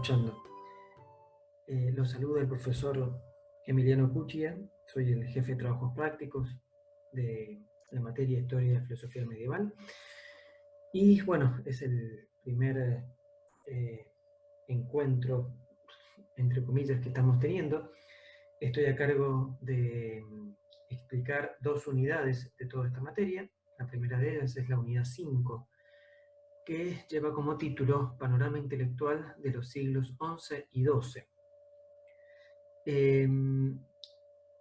escuchando. Los saluda el profesor Emiliano Cuchia, soy el jefe de trabajos prácticos de la materia Historia y Filosofía Medieval. Y bueno, es el primer encuentro, entre comillas, que estamos teniendo. Estoy a cargo de explicar 2 unidades de toda esta materia. La primera de ellas es la unidad 5, que lleva como título Panorama Intelectual de los siglos XI y XII.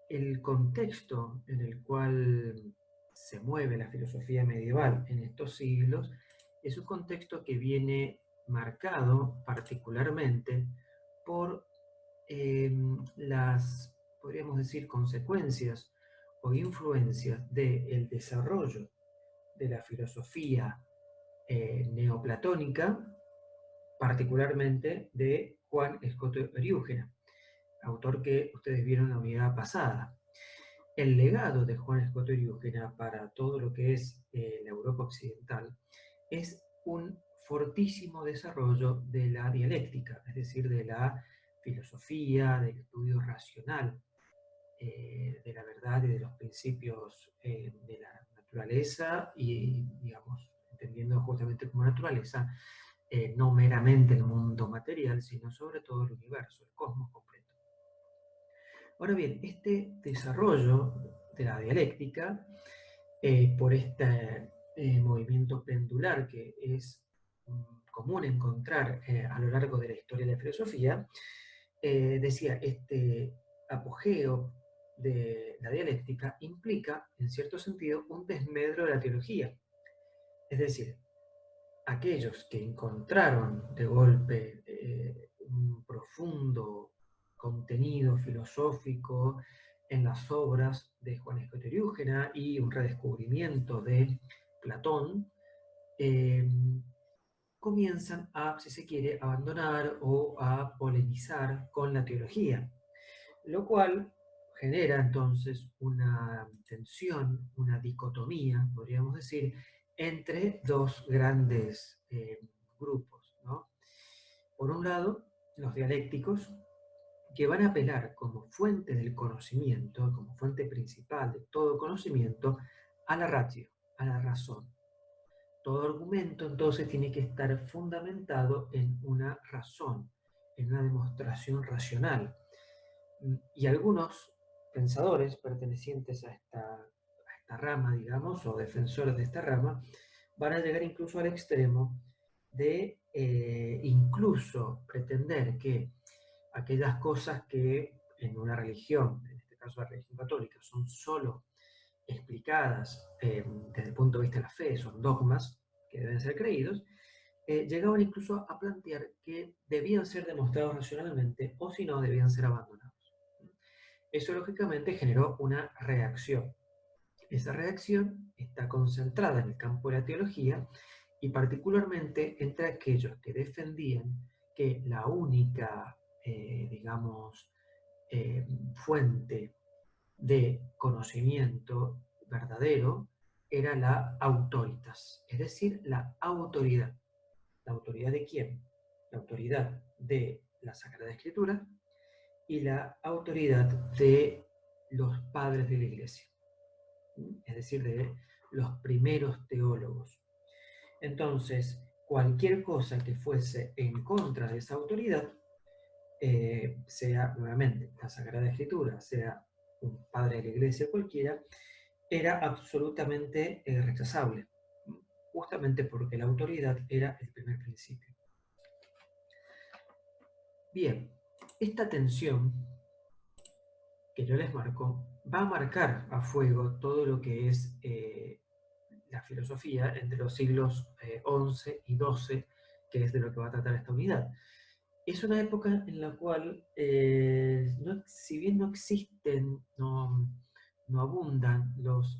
El contexto en el cual se mueve la filosofía medieval en estos siglos es un contexto que viene marcado particularmente por las, podríamos decir, consecuencias o influencias del desarrollo de la filosofía neoplatónica, particularmente de Juan Escoto Eriúgena, autor que ustedes vieron en la unidad pasada. El legado de Juan Escoto Eriúgena para todo lo que es la Europa occidental es un fortísimo desarrollo de la dialéctica, es decir, de la filosofía, del estudio racional, de la verdad y de los principios de la naturaleza y, digamos, entendiendo justamente como naturaleza, no meramente el mundo material, sino sobre todo el universo, el cosmos completo. Ahora bien, este desarrollo de la dialéctica, por este movimiento pendular que es común encontrar a lo largo de la historia de la filosofía, decía, este apogeo de la dialéctica implica, en cierto sentido, un desmedro de la teología. Es decir, aquellos que encontraron de golpe un profundo contenido filosófico en las obras de Juan Escoto Eriúgena y un redescubrimiento de Platón, comienzan a, si se quiere, abandonar o a polemizar con la teología, lo cual genera entonces una tensión, una dicotomía, podríamos decir, entre dos grandes grupos, ¿no? Por un lado, los dialécticos, que van a apelar como fuente del conocimiento, como fuente principal de todo conocimiento, a la ratio, a la razón. Todo argumento entonces tiene que estar fundamentado en una razón, en una demostración racional. Y algunos pensadores pertenecientes a esta rama, digamos, o defensores de esta rama, van a llegar incluso al extremo de incluso pretender que aquellas cosas que en una religión, en este caso la religión católica, son solo explicadas desde el punto de vista de la fe, son dogmas que deben ser creídos, llegaban incluso a plantear que debían ser demostrados racionalmente o si no, debían ser abandonados. Eso lógicamente generó una reacción. Esa reacción está concentrada en el campo de la teología y particularmente entre aquellos que defendían que la única, digamos, fuente de conocimiento verdadero era la autoritas, es decir, la autoridad. ¿La autoridad de quién? La autoridad de la Sagrada Escritura y la autoridad de los padres de la Iglesia, es decir, de los primeros teólogos. Entonces, cualquier cosa que fuese en contra de esa autoridad, sea nuevamente la Sagrada Escritura, sea un padre de la Iglesia cualquiera, era absolutamente rechazable, justamente porque la autoridad era el primer principio. Bien, esta tensión que yo les marco va a marcar a fuego todo lo que es la filosofía entre los siglos XI y XII, que es de lo que va a tratar esta unidad. Es una época en la cual, si bien no existen, no abundan los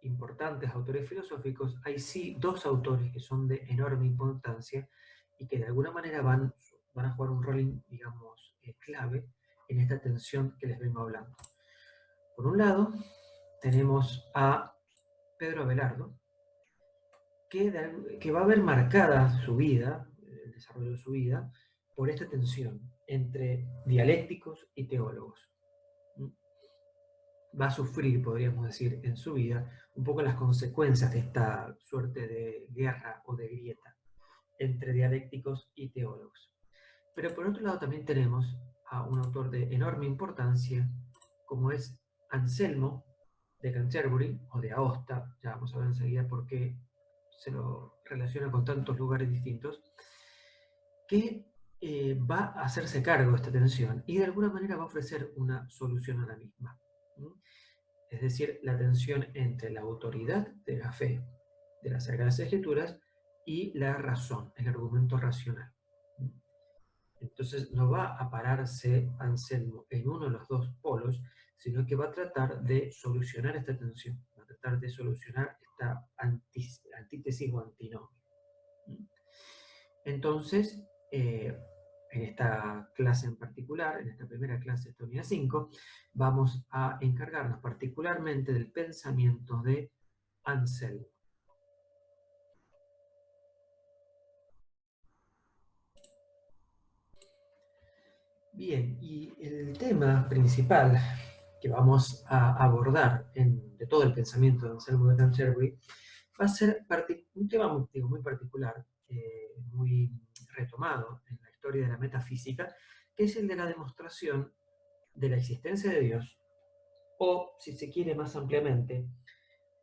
importantes autores filosóficos, hay sí 2 autores que son de enorme importancia y que de alguna manera van a jugar un rol, digamos, clave en esta tensión que les vengo hablando. Por un lado, tenemos a Pedro Abelardo, que va a ver marcada su vida, el desarrollo de su vida, por esta tensión entre dialécticos y teólogos. Va a sufrir, podríamos decir, en su vida un poco las consecuencias de esta suerte de guerra o de grieta entre dialécticos y teólogos. Pero por otro lado también tenemos a un autor de enorme importancia, como es Anselmo de Canterbury o de Aosta. Ya vamos a ver enseguida por qué se lo relaciona con tantos lugares distintos, que va a hacerse cargo de esta tensión y de alguna manera va a ofrecer una solución a la misma. Es decir, la tensión entre la autoridad de la fe, de las Sagradas Escrituras, y la razón, el argumento racional. Entonces no va a pararse Anselmo en uno de los dos polos, sino que va a tratar de solucionar esta tensión, va a tratar de solucionar esta antítesis o antinomio. Entonces, en esta clase en particular, en esta primera clase de unidad 5, vamos a encargarnos particularmente del pensamiento de Anselmo. Bien, y el tema principal que vamos a abordar de todo el pensamiento de Anselmo de Canterbury va a ser un tema muy particular, muy retomado en la historia de la metafísica, que es el de la demostración de la existencia de Dios, o, si se quiere más ampliamente,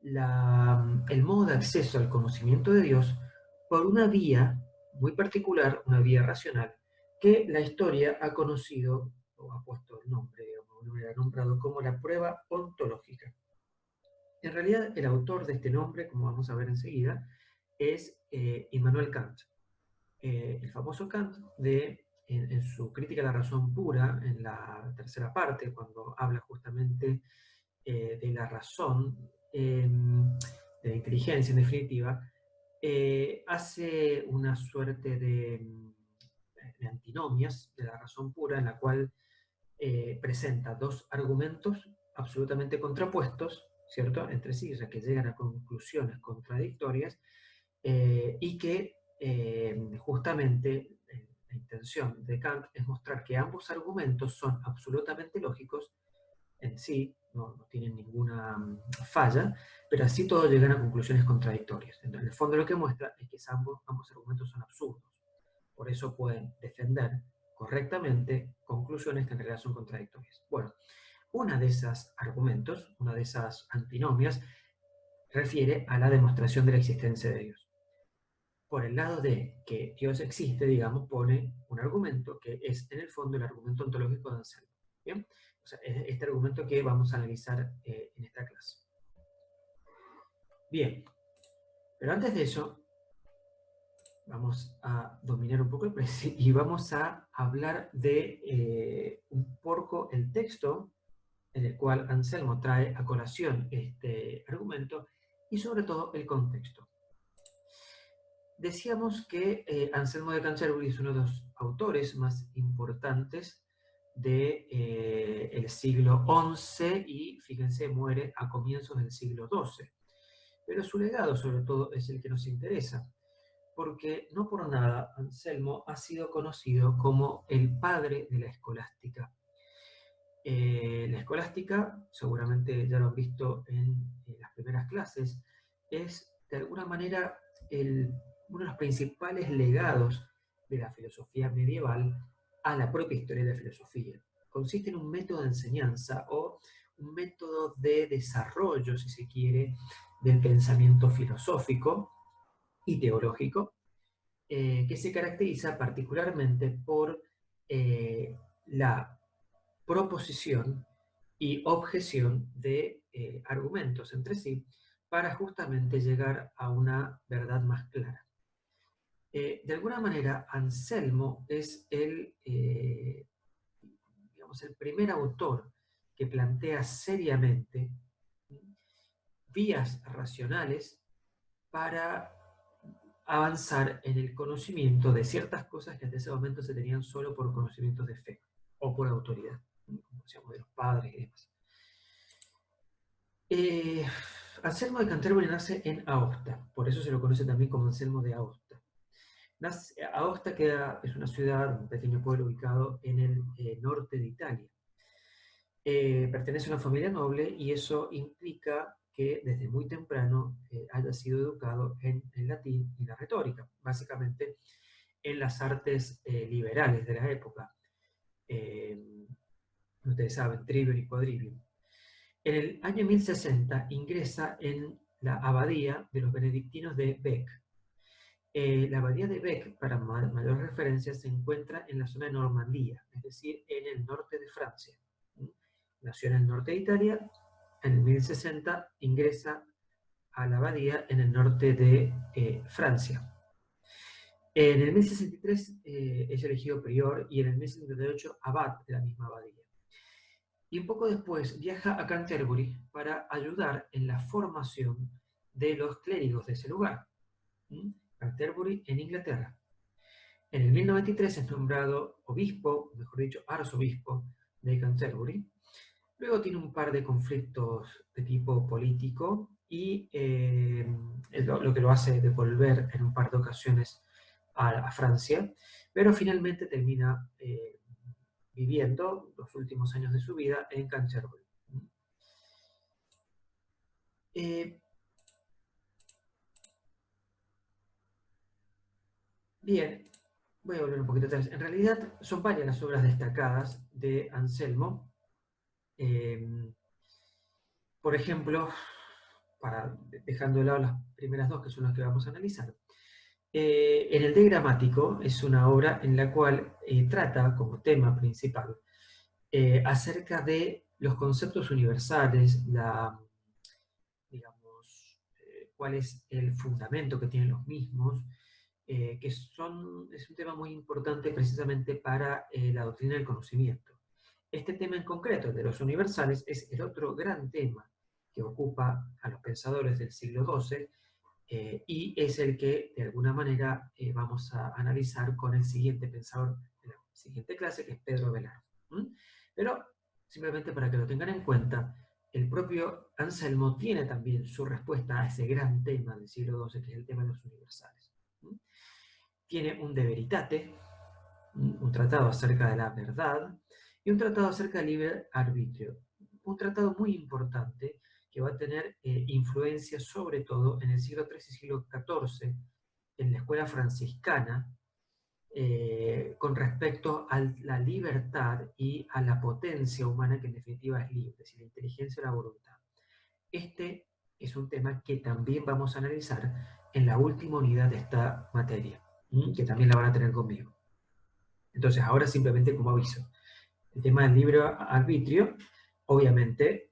el modo de acceso al conocimiento de Dios por una vía muy particular, una vía racional, que la historia ha conocido, o ha puesto el nombre, digamos, ha nombrado como la prueba ontológica. En realidad, el autor de este nombre, como vamos a ver enseguida, es Immanuel Kant. El famoso Kant, en su crítica a la razón pura, en la tercera parte, cuando habla justamente de la razón, de la inteligencia en definitiva, hace una suerte de antinomias de la razón pura en la cual presenta dos argumentos absolutamente contrapuestos, ¿cierto?, entre sí, o sea, que llegan a conclusiones contradictorias y que justamente la intención de Kant es mostrar que ambos argumentos son absolutamente lógicos en sí, no tienen ninguna falla, pero así todos llegan a conclusiones contradictorias. Entonces, en el fondo lo que muestra es que ambos argumentos son absurdos. Por eso pueden defender correctamente conclusiones que en realidad son contradictorias. Bueno, una de esos argumentos, una de esas antinomias, refiere a la demostración de la existencia de Dios. Por el lado de que Dios existe, digamos, pone un argumento que es en el fondo el argumento ontológico de Anselmo. ¿Bien? O sea, es este argumento que vamos a analizar en esta clase. Bien, pero antes de eso, vamos a dominar un poco el precio y vamos a hablar de un poco el texto en el cual Anselmo trae a colación este argumento y sobre todo el contexto. Decíamos que Anselmo de Canterbury es uno de los autores más importantes del siglo XI y, fíjense, muere a comienzos del siglo XII. Pero su legado, sobre todo, es el que nos interesa, porque no por nada Anselmo ha sido conocido como el padre de la escolástica. La escolástica, seguramente ya lo han visto en las primeras clases, es de alguna manera uno de los principales legados de la filosofía medieval a la propia historia de la filosofía. Consiste en un método de enseñanza o un método de desarrollo, si se quiere, del pensamiento filosófico y teológico, que se caracteriza particularmente por la proposición y objeción de argumentos entre sí para justamente llegar a una verdad más clara. De alguna manera, Anselmo es digamos, el primer autor que plantea seriamente vías racionales para avanzar en el conocimiento de ciertas cosas que hasta ese momento se tenían solo por conocimientos de fe o por autoridad, como decíamos, de los padres y demás. Anselmo de Canterbury nace en Aosta, por eso se lo conoce también como Anselmo de Aosta. Aosta es una ciudad, un pequeño pueblo ubicado en el norte de Italia. Pertenece a una familia noble y eso implica que desde muy temprano haya sido educado en el latín y la retórica, básicamente en las artes liberales de la época. Ustedes saben, trivium y quadrivium. En el año 1060 ingresa en la abadía de los benedictinos de Bec. La abadía de Bec, para mayor referencia, se encuentra en la zona de Normandía, es decir, en el norte de Francia. Nació en el norte de Italia, en el 1060 ingresa a la abadía en el norte de Francia. En el 1063 es elegido prior y en el 1078 abad de la misma abadía. Y un poco después viaja a Canterbury para ayudar en la formación de los clérigos de ese lugar. Canterbury en Inglaterra. En el 1093 es nombrado obispo, mejor dicho, arzobispo de Canterbury. Luego tiene un par de conflictos de tipo político y lo que lo hace devolver en un par de ocasiones a Francia, pero finalmente termina viviendo los últimos años de su vida en Canterbury. Bien, voy a volver un poquito atrás. En realidad son varias las obras destacadas de Anselmo. Por ejemplo, dejando de lado las primeras dos, que son las que vamos a analizar. En el De Gramático es una obra en la cual trata como tema principal acerca de los conceptos universales, digamos, cuál es el fundamento que tienen los mismos, es un tema muy importante precisamente para la doctrina del conocimiento. Este tema en concreto, el de los universales, es el otro gran tema que ocupa a los pensadores del siglo XII y es el que de alguna manera vamos a analizar con el siguiente pensador de la siguiente clase, que es Pedro Velarde. Pero simplemente para que lo tengan en cuenta, el propio Anselmo tiene también su respuesta a ese gran tema del siglo XII, que es el tema de los universales. Tiene un De Veritate, un tratado acerca de la verdad, y un tratado acerca del libre arbitrio. Un tratado muy importante que va a tener influencia sobre todo en el siglo XIII y siglo XIV, en la escuela franciscana, con respecto a la libertad y a la potencia humana que en definitiva es libre, es decir, la inteligencia y la voluntad. Este es un tema que también vamos a analizar en la última unidad de esta materia, que también la van a tener conmigo. Entonces, ahora simplemente como aviso, el tema del libre arbitrio, obviamente,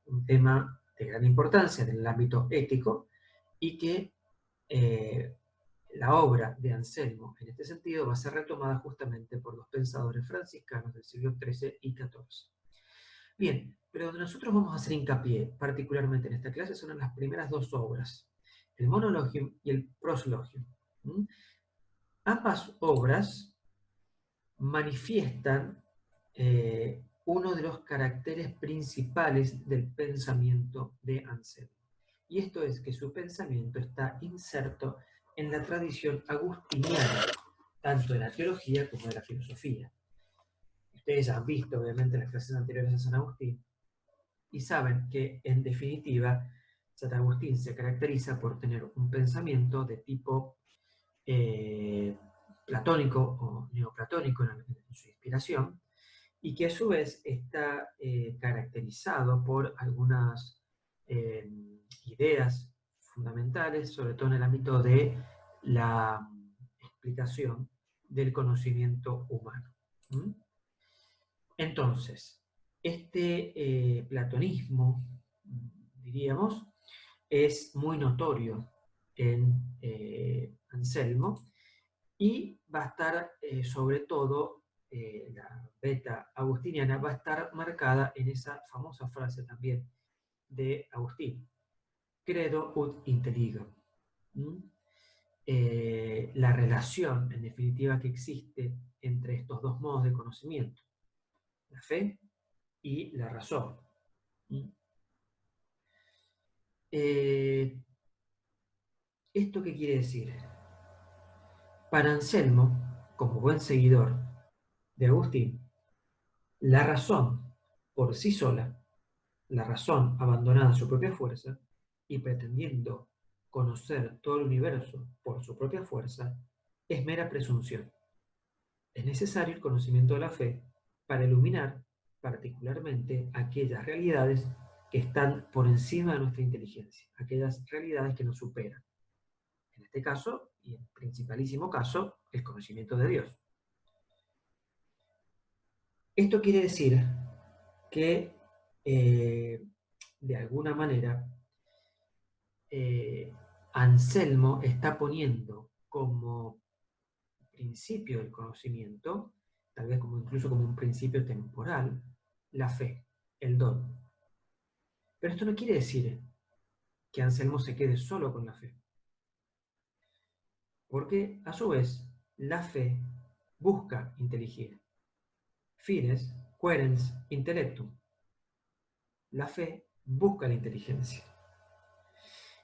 un tema de gran importancia en el ámbito ético y que la obra de Anselmo, en este sentido, va a ser retomada justamente por los pensadores franciscanos del siglo XIII y XIV. Bien, pero donde nosotros vamos a hacer hincapié, particularmente en esta clase, son en las primeras dos obras, el Monologium y el Proslogium. Ambas obras manifiestan uno de los caracteres principales del pensamiento de Anselmo. Y esto es que su pensamiento está inserto en la tradición agustiniana, tanto de la teología como de la filosofía. Ustedes ya han visto, obviamente, las clases anteriores a San Agustín y saben que, en definitiva, San Agustín se caracteriza por tener un pensamiento de tipo platónico o neoplatónico en su inspiración, y que a su vez está caracterizado por algunas ideas fundamentales, sobre todo en el ámbito de la explicación del conocimiento humano. Entonces, este platonismo, diríamos, es muy notorio en Anselmo y va a estar sobre todo la beta agustiniana va a estar marcada en esa famosa frase también de Agustín, credo ut intelligam. La relación, en definitiva, que existe entre estos dos modos de conocimiento, la fe y la razón. ¿Esto qué quiere decir? Para Anselmo, como buen seguidor de Agustín, la razón por sí sola, la razón abandonada a su propia fuerza y pretendiendo conocer todo el universo por su propia fuerza, es mera presunción. Es necesario el conocimiento de la fe para iluminar particularmente aquellas realidades que están por encima de nuestra inteligencia, aquellas realidades que nos superan. En este caso, y en principalísimo caso, el conocimiento de Dios. Esto quiere decir que, de alguna manera, Anselmo está poniendo como principio del conocimiento, tal vez incluso como un principio temporal, la fe, el don. Pero esto no quiere decir que Anselmo se quede solo con la fe, porque a su vez la fe busca inteligir. Fides, querens, intellectum. La fe busca la inteligencia.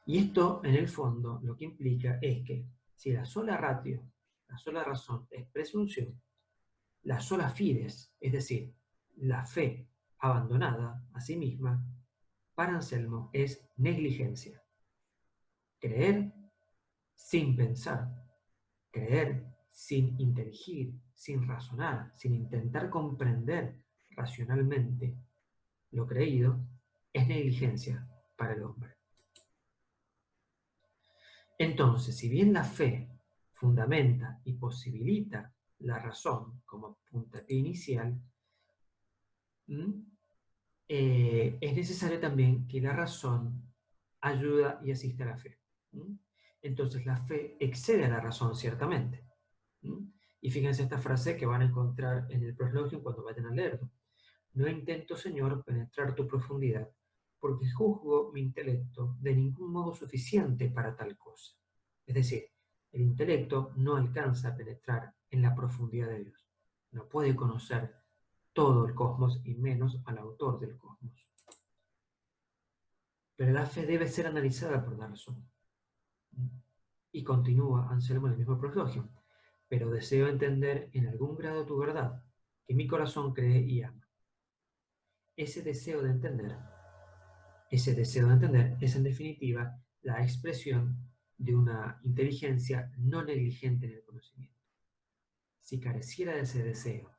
Y esto, en el fondo, lo que implica es que si la sola ratio, la sola razón es presunción, la sola fides, es decir, la fe abandonada a sí misma, para Anselmo es negligencia. Creer sin pensar, creer sin inteligir, sin razonar, sin intentar comprender racionalmente lo creído, es negligencia para el hombre. Entonces, si bien la fe fundamenta y posibilita la razón como puntapié inicial, es necesario también que la razón ayuda y asista a la fe. Entonces, la fe excede a la razón, ciertamente. Y fíjense esta frase que van a encontrar en el prosloquio cuando vayan a leerlo. No intento, Señor, penetrar tu profundidad, porque juzgo mi intelecto de ningún modo suficiente para tal cosa. Es decir, el intelecto no alcanza a penetrar en la profundidad de Dios. No puede conocer todo el cosmos y menos al autor del cosmos. Pero la fe debe ser analizada por la razón. Y continúa Anselmo en el mismo prosloquio. Pero deseo entender en algún grado tu verdad, que mi corazón cree y ama. Ese deseo de entender es en definitiva la expresión de una inteligencia no negligente en el conocimiento. Si careciera de ese deseo,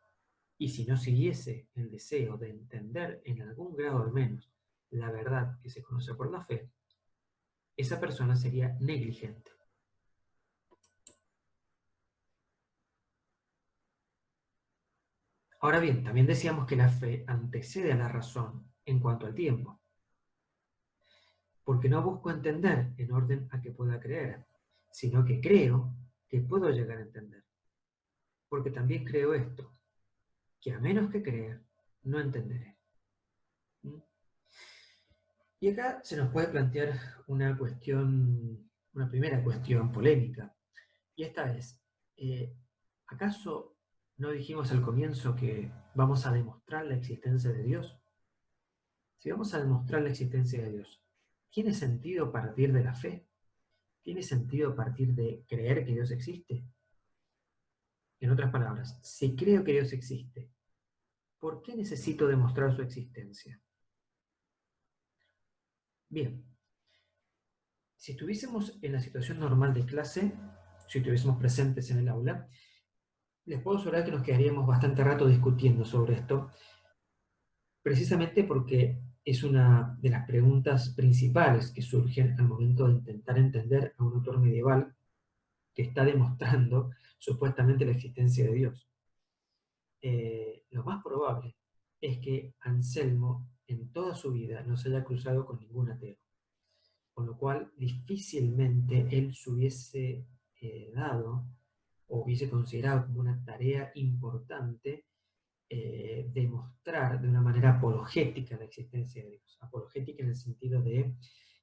y si no siguiese el deseo de entender en algún grado al menos la verdad que se conoce por la fe, esa persona sería negligente. Ahora bien, también decíamos que la fe antecede a la razón en cuanto al tiempo, porque no busco entender en orden a que pueda creer, sino que creo que puedo llegar a entender. Porque también creo esto, que a menos que crea, no entenderé. Y acá se nos puede plantear una cuestión, una primera cuestión polémica, y esta es, ¿acaso no dijimos al comienzo que vamos a demostrar la existencia de Dios? Si vamos a demostrar la existencia de Dios, ¿tiene sentido partir de la fe? ¿Tiene sentido partir de creer que Dios existe? En otras palabras, si creo que Dios existe, ¿por qué necesito demostrar su existencia? Bien, si estuviésemos en la situación normal de clase, si estuviésemos presentes en el aula, les puedo asegurar que nos quedaríamos bastante rato discutiendo sobre esto, precisamente porque es una de las preguntas principales que surgen al momento de intentar entender a un autor medieval que está demostrando supuestamente la existencia de Dios. Lo más probable es que Anselmo en toda su vida no se haya cruzado con ningún ateo, con lo cual difícilmente él se hubiese dado o hubiese considerado como una tarea importante demostrar de una manera apologética la existencia de Dios. Apologética en el sentido de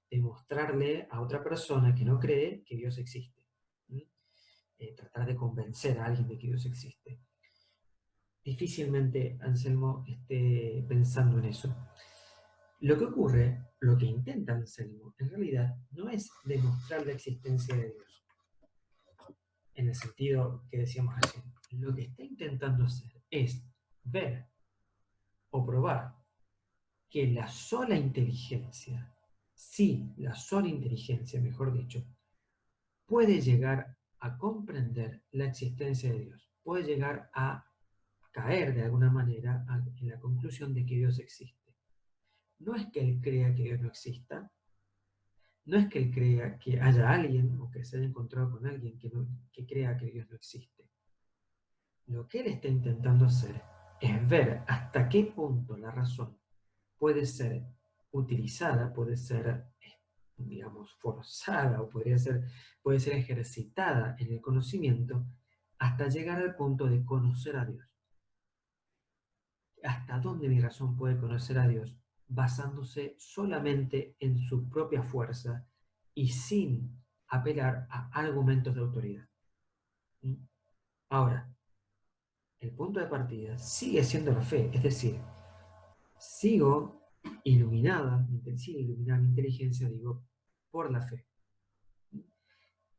demostrarle a otra persona que no cree que Dios existe. Tratar de convencer a alguien de que Dios existe. Difícilmente Anselmo esté pensando en eso. Lo que ocurre, lo que intenta Anselmo, en realidad no es demostrar la existencia de Dios. en el sentido que decíamos recién. Lo que está intentando hacer es ver o probar que la sola inteligencia, sí, la sola inteligencia, mejor dicho, puede llegar a comprender la existencia de Dios, puede llegar a caer de alguna manera en la conclusión de que Dios existe. No es que él crea que Dios no exista, no es que él crea que haya alguien o que se haya encontrado con alguien que crea que Dios no existe. Lo que él está intentando hacer es ver hasta qué punto la razón puede ser utilizada, puede ser, digamos, forzada o puede ser ejercitada en el conocimiento hasta llegar al punto de conocer a Dios. ¿Hasta dónde mi razón puede conocer a Dios? Basándose solamente en su propia fuerza y sin apelar a argumentos de autoridad. ¿Mm? Ahora, el punto de partida sigue siendo la fe, es decir, sigo sigue iluminada mi inteligencia, digo, por la fe.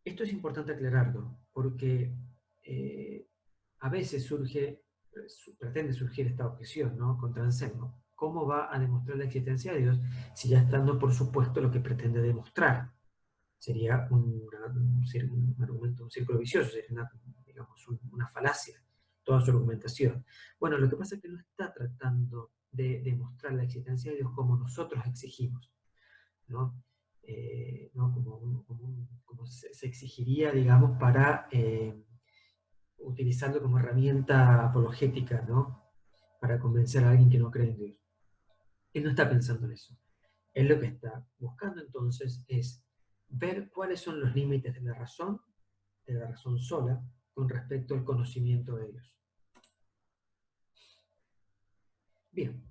Esto es importante aclararlo, porque a veces pretende surgir esta objeción, ¿no?, contra Anselmo. ¿Cómo va a demostrar la existencia de Dios si ya estando por supuesto lo que pretende demostrar? Sería un argumento, un círculo vicioso, sería digamos, una falacia, toda su argumentación. Bueno, lo que pasa es que no está tratando de demostrar la existencia de Dios como nosotros exigimos, ¿no? ¿No? Como se exigiría, digamos, para utilizarlo como herramienta apologética, ¿no?, para convencer a alguien que no cree en Dios. Él no está pensando en eso. Él lo que está buscando entonces es ver cuáles son los límites de la razón sola, con respecto al conocimiento de Dios. Bien,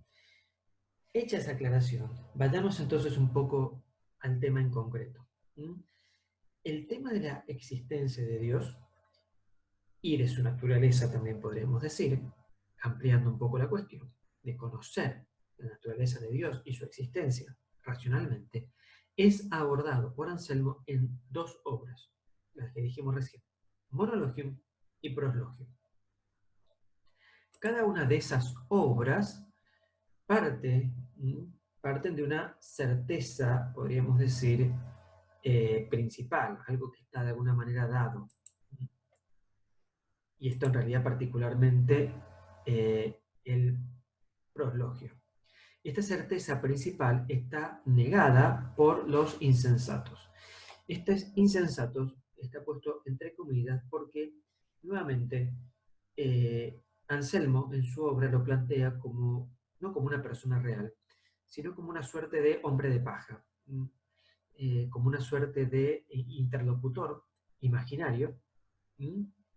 hecha esa aclaración, vayamos entonces un poco al tema en concreto. El tema de la existencia de Dios y de su naturaleza también podríamos decir, ampliando un poco la cuestión, de conocer la naturaleza de Dios y su existencia racionalmente, es abordado por Anselmo en dos obras, las que dijimos recién, Monologium y Proslogium. Cada una de esas obras parten de una certeza, podríamos decir, principal, algo que está de alguna manera dado. Y esto en realidad particularmente el proslogio. Esta certeza principal está negada por los insensatos. Estos insensatos está puesto entre comillas porque, nuevamente, Anselmo en su obra lo plantea como, no como una persona real, sino como una suerte de hombre de paja, como una suerte de interlocutor imaginario,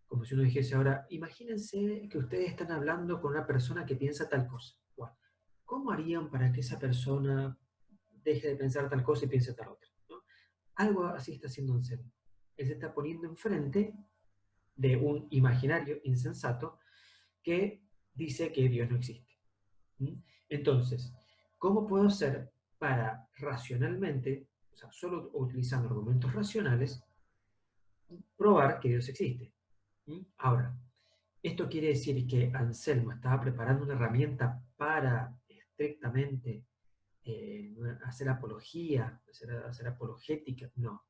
como si uno dijese ahora, imagínense que ustedes están hablando con una persona que piensa tal cosa. Bueno, ¿cómo harían para que esa persona deje de pensar tal cosa y piense tal otra? ¿No? Algo así está haciendo Anselmo. Él se está poniendo enfrente de un imaginario insensato que dice que Dios no existe. Entonces, ¿cómo puedo hacer para racionalmente, o sea, solo utilizando argumentos racionales, probar que Dios existe? Ahora, esto quiere decir que Anselmo estaba preparando una herramienta para estrictamente hacer apología, hacer apologética. No.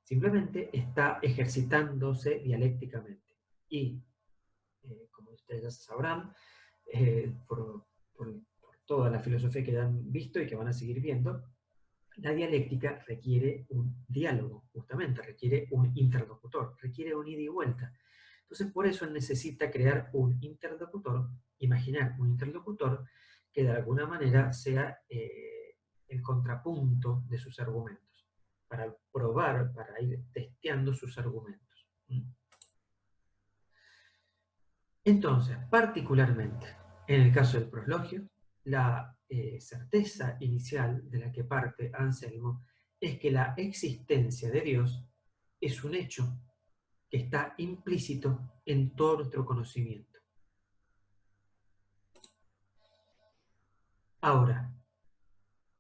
Simplemente está ejercitándose dialécticamente. Y, como ustedes ya sabrán, por toda la filosofía que han visto y que van a seguir viendo, la dialéctica requiere un diálogo, justamente, requiere un interlocutor, requiere un ida y vuelta. Entonces, por eso él necesita crear un interlocutor, imaginar un interlocutor que de alguna manera sea el contrapunto de sus argumentos, para probar, para ir testeando sus argumentos. Entonces, particularmente, en el caso del proslogio, la certeza inicial de la que parte Anselmo es que la existencia de Dios es un hecho que está implícito en todo nuestro conocimiento. Ahora,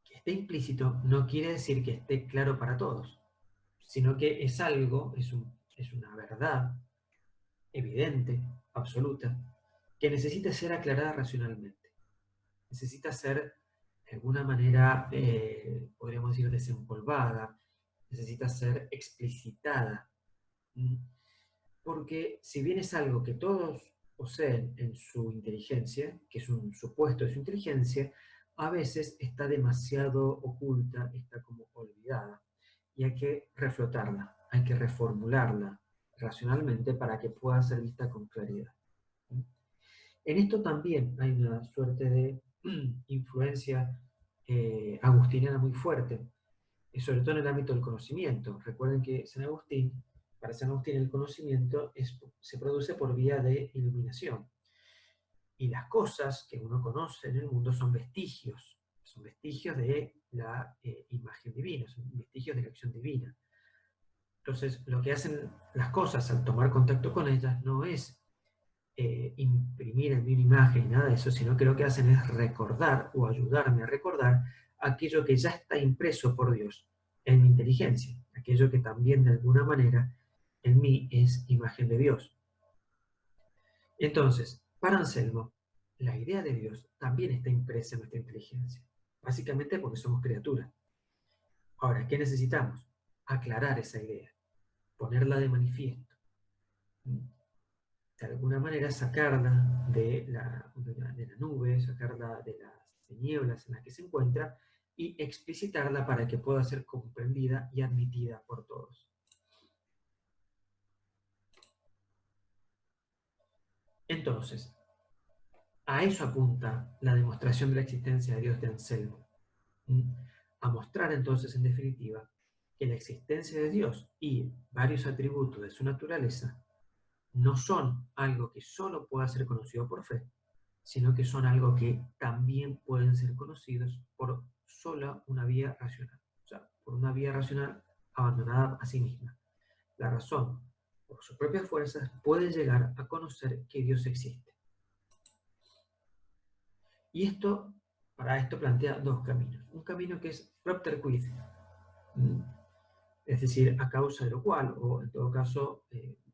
que esté implícito no quiere decir que esté claro para todos, sino que es algo, es una verdad evidente, absoluta, que necesita ser aclarada racionalmente. Necesita ser, de alguna manera, podríamos decir, desempolvada, necesita ser explicitada. ¿Mm? Porque si bien es algo que todos poseen en su inteligencia, que es un supuesto de su inteligencia, a veces está demasiado oculta, está como olvidada. Y hay que reflotarla, hay que reformularla racionalmente para que pueda ser vista con claridad. En esto también hay una suerte de influencia agustiniana muy fuerte, y sobre todo en el ámbito del conocimiento. Recuerden que para San Agustín el conocimiento se produce por vía de iluminación. Y las cosas que uno conoce en el mundo son vestigios de la imagen divina, son vestigios de la acción divina. Entonces, lo que hacen las cosas al tomar contacto con ellas no es imprimir en mí una imagen y nada de eso, sino que lo que hacen es recordar o ayudarme a recordar aquello que ya está impreso por Dios en mi inteligencia, aquello que también de alguna manera en mí es imagen de Dios. Entonces, para Anselmo, la idea de Dios también está impresa en nuestra inteligencia, básicamente porque somos criaturas. Ahora, ¿qué necesitamos? Aclarar esa idea, ponerla de manifiesto, de alguna manera sacarla de la nube, sacarla de las tinieblas en las que se encuentra y explicitarla para que pueda ser comprendida y admitida por todos. Entonces, a eso apunta la demostración de la existencia de Dios de Anselmo. A mostrar entonces, en definitiva, que la existencia de Dios y varios atributos de su naturaleza no son algo que solo pueda ser conocido por fe, sino que son algo que también pueden ser conocidos por sola una vía racional, o sea, por una vía racional abandonada a sí misma. La razón, por sus propias fuerzas, puede llegar a conocer que Dios existe. Y para esto plantea dos caminos. Un camino que es propter quid, es decir, a causa de lo cual, o en todo caso,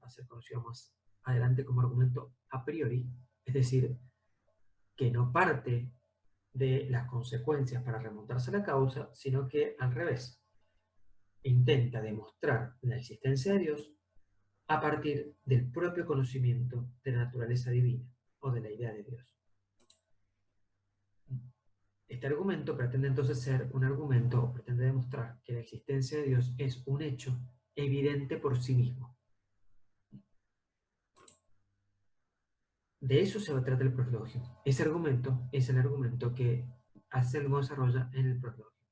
va a ser conocido más adelante como argumento a priori, es decir, que no parte de las consecuencias para remontarse a la causa, sino que al revés, intenta demostrar la existencia de Dios a partir del propio conocimiento de la naturaleza divina o de la idea de Dios. Este argumento pretende entonces ser un argumento, o pretende demostrar que la existencia de Dios es un hecho evidente por sí mismo. De eso se trata el proslogia. Ese argumento es el argumento que Anselmo desarrolla en el proslogia.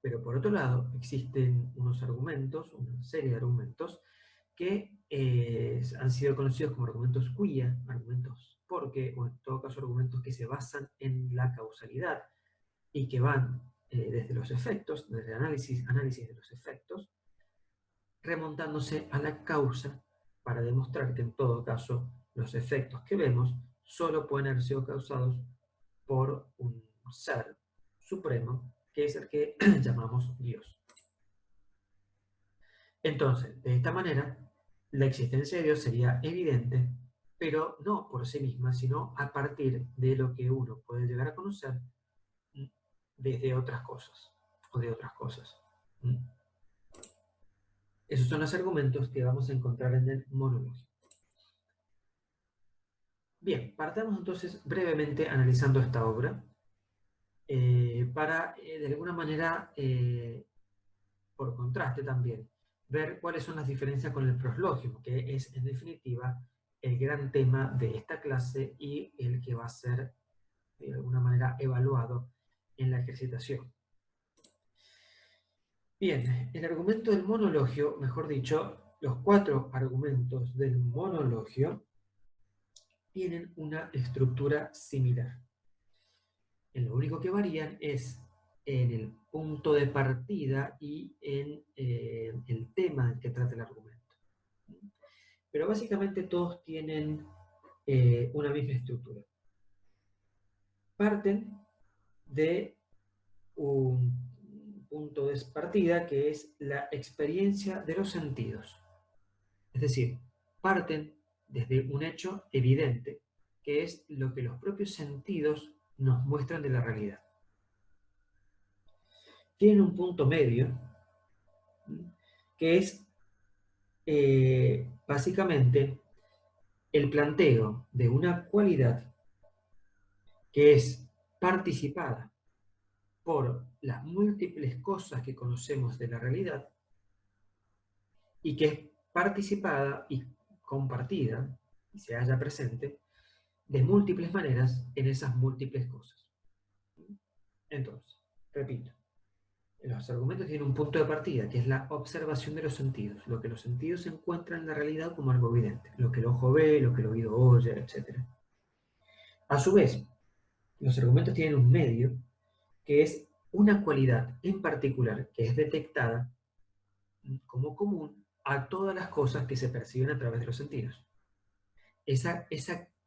Pero por otro lado, existen unos argumentos, una serie de argumentos, que han sido conocidos como argumentos quia, argumentos porque, o en todo caso argumentos que se basan en la causalidad y que van desde los efectos, desde el análisis de los efectos, remontándose a la causa para demostrar que en todo caso los efectos que vemos solo pueden haber sido causados por un ser supremo, que es el que llamamos Dios. Entonces, de esta manera, la existencia de Dios sería evidente, pero no por sí misma, sino a partir de lo que uno puede llegar a conocer desde otras cosas, o de otras cosas. Esos son los argumentos que vamos a encontrar en el monologio. Bien, partamos entonces brevemente analizando esta obra, para de alguna manera, por contraste también, ver cuáles son las diferencias con el proslogismo, que es en definitiva el gran tema de esta clase y el que va a ser de alguna manera evaluado en la ejercitación. Bien, el argumento del monologio, mejor dicho, los 4 argumentos del monologio tienen una estructura similar. Lo único que varían es en el punto de partida y en el tema que trata el argumento. Pero básicamente todos tienen una misma estructura. Parten de un punto de partida que es la experiencia de los sentidos. Es decir, parten desde un hecho evidente, que es lo que los propios sentidos nos muestran de la realidad. Tienen un punto medio, que es básicamente el planteo de una cualidad que es participada por las múltiples cosas que conocemos de la realidad y que es participada y compartida, y se halla presente, de múltiples maneras en esas múltiples cosas. Entonces, repito, los argumentos tienen un punto de partida, que es la observación de los sentidos, lo que los sentidos encuentran en la realidad como algo evidente, lo que el ojo ve, lo que el oído oye, etc. A su vez, los argumentos tienen un medio, que es una cualidad en particular que es detectada como común a todas las cosas que se perciben a través de los sentidos. Esa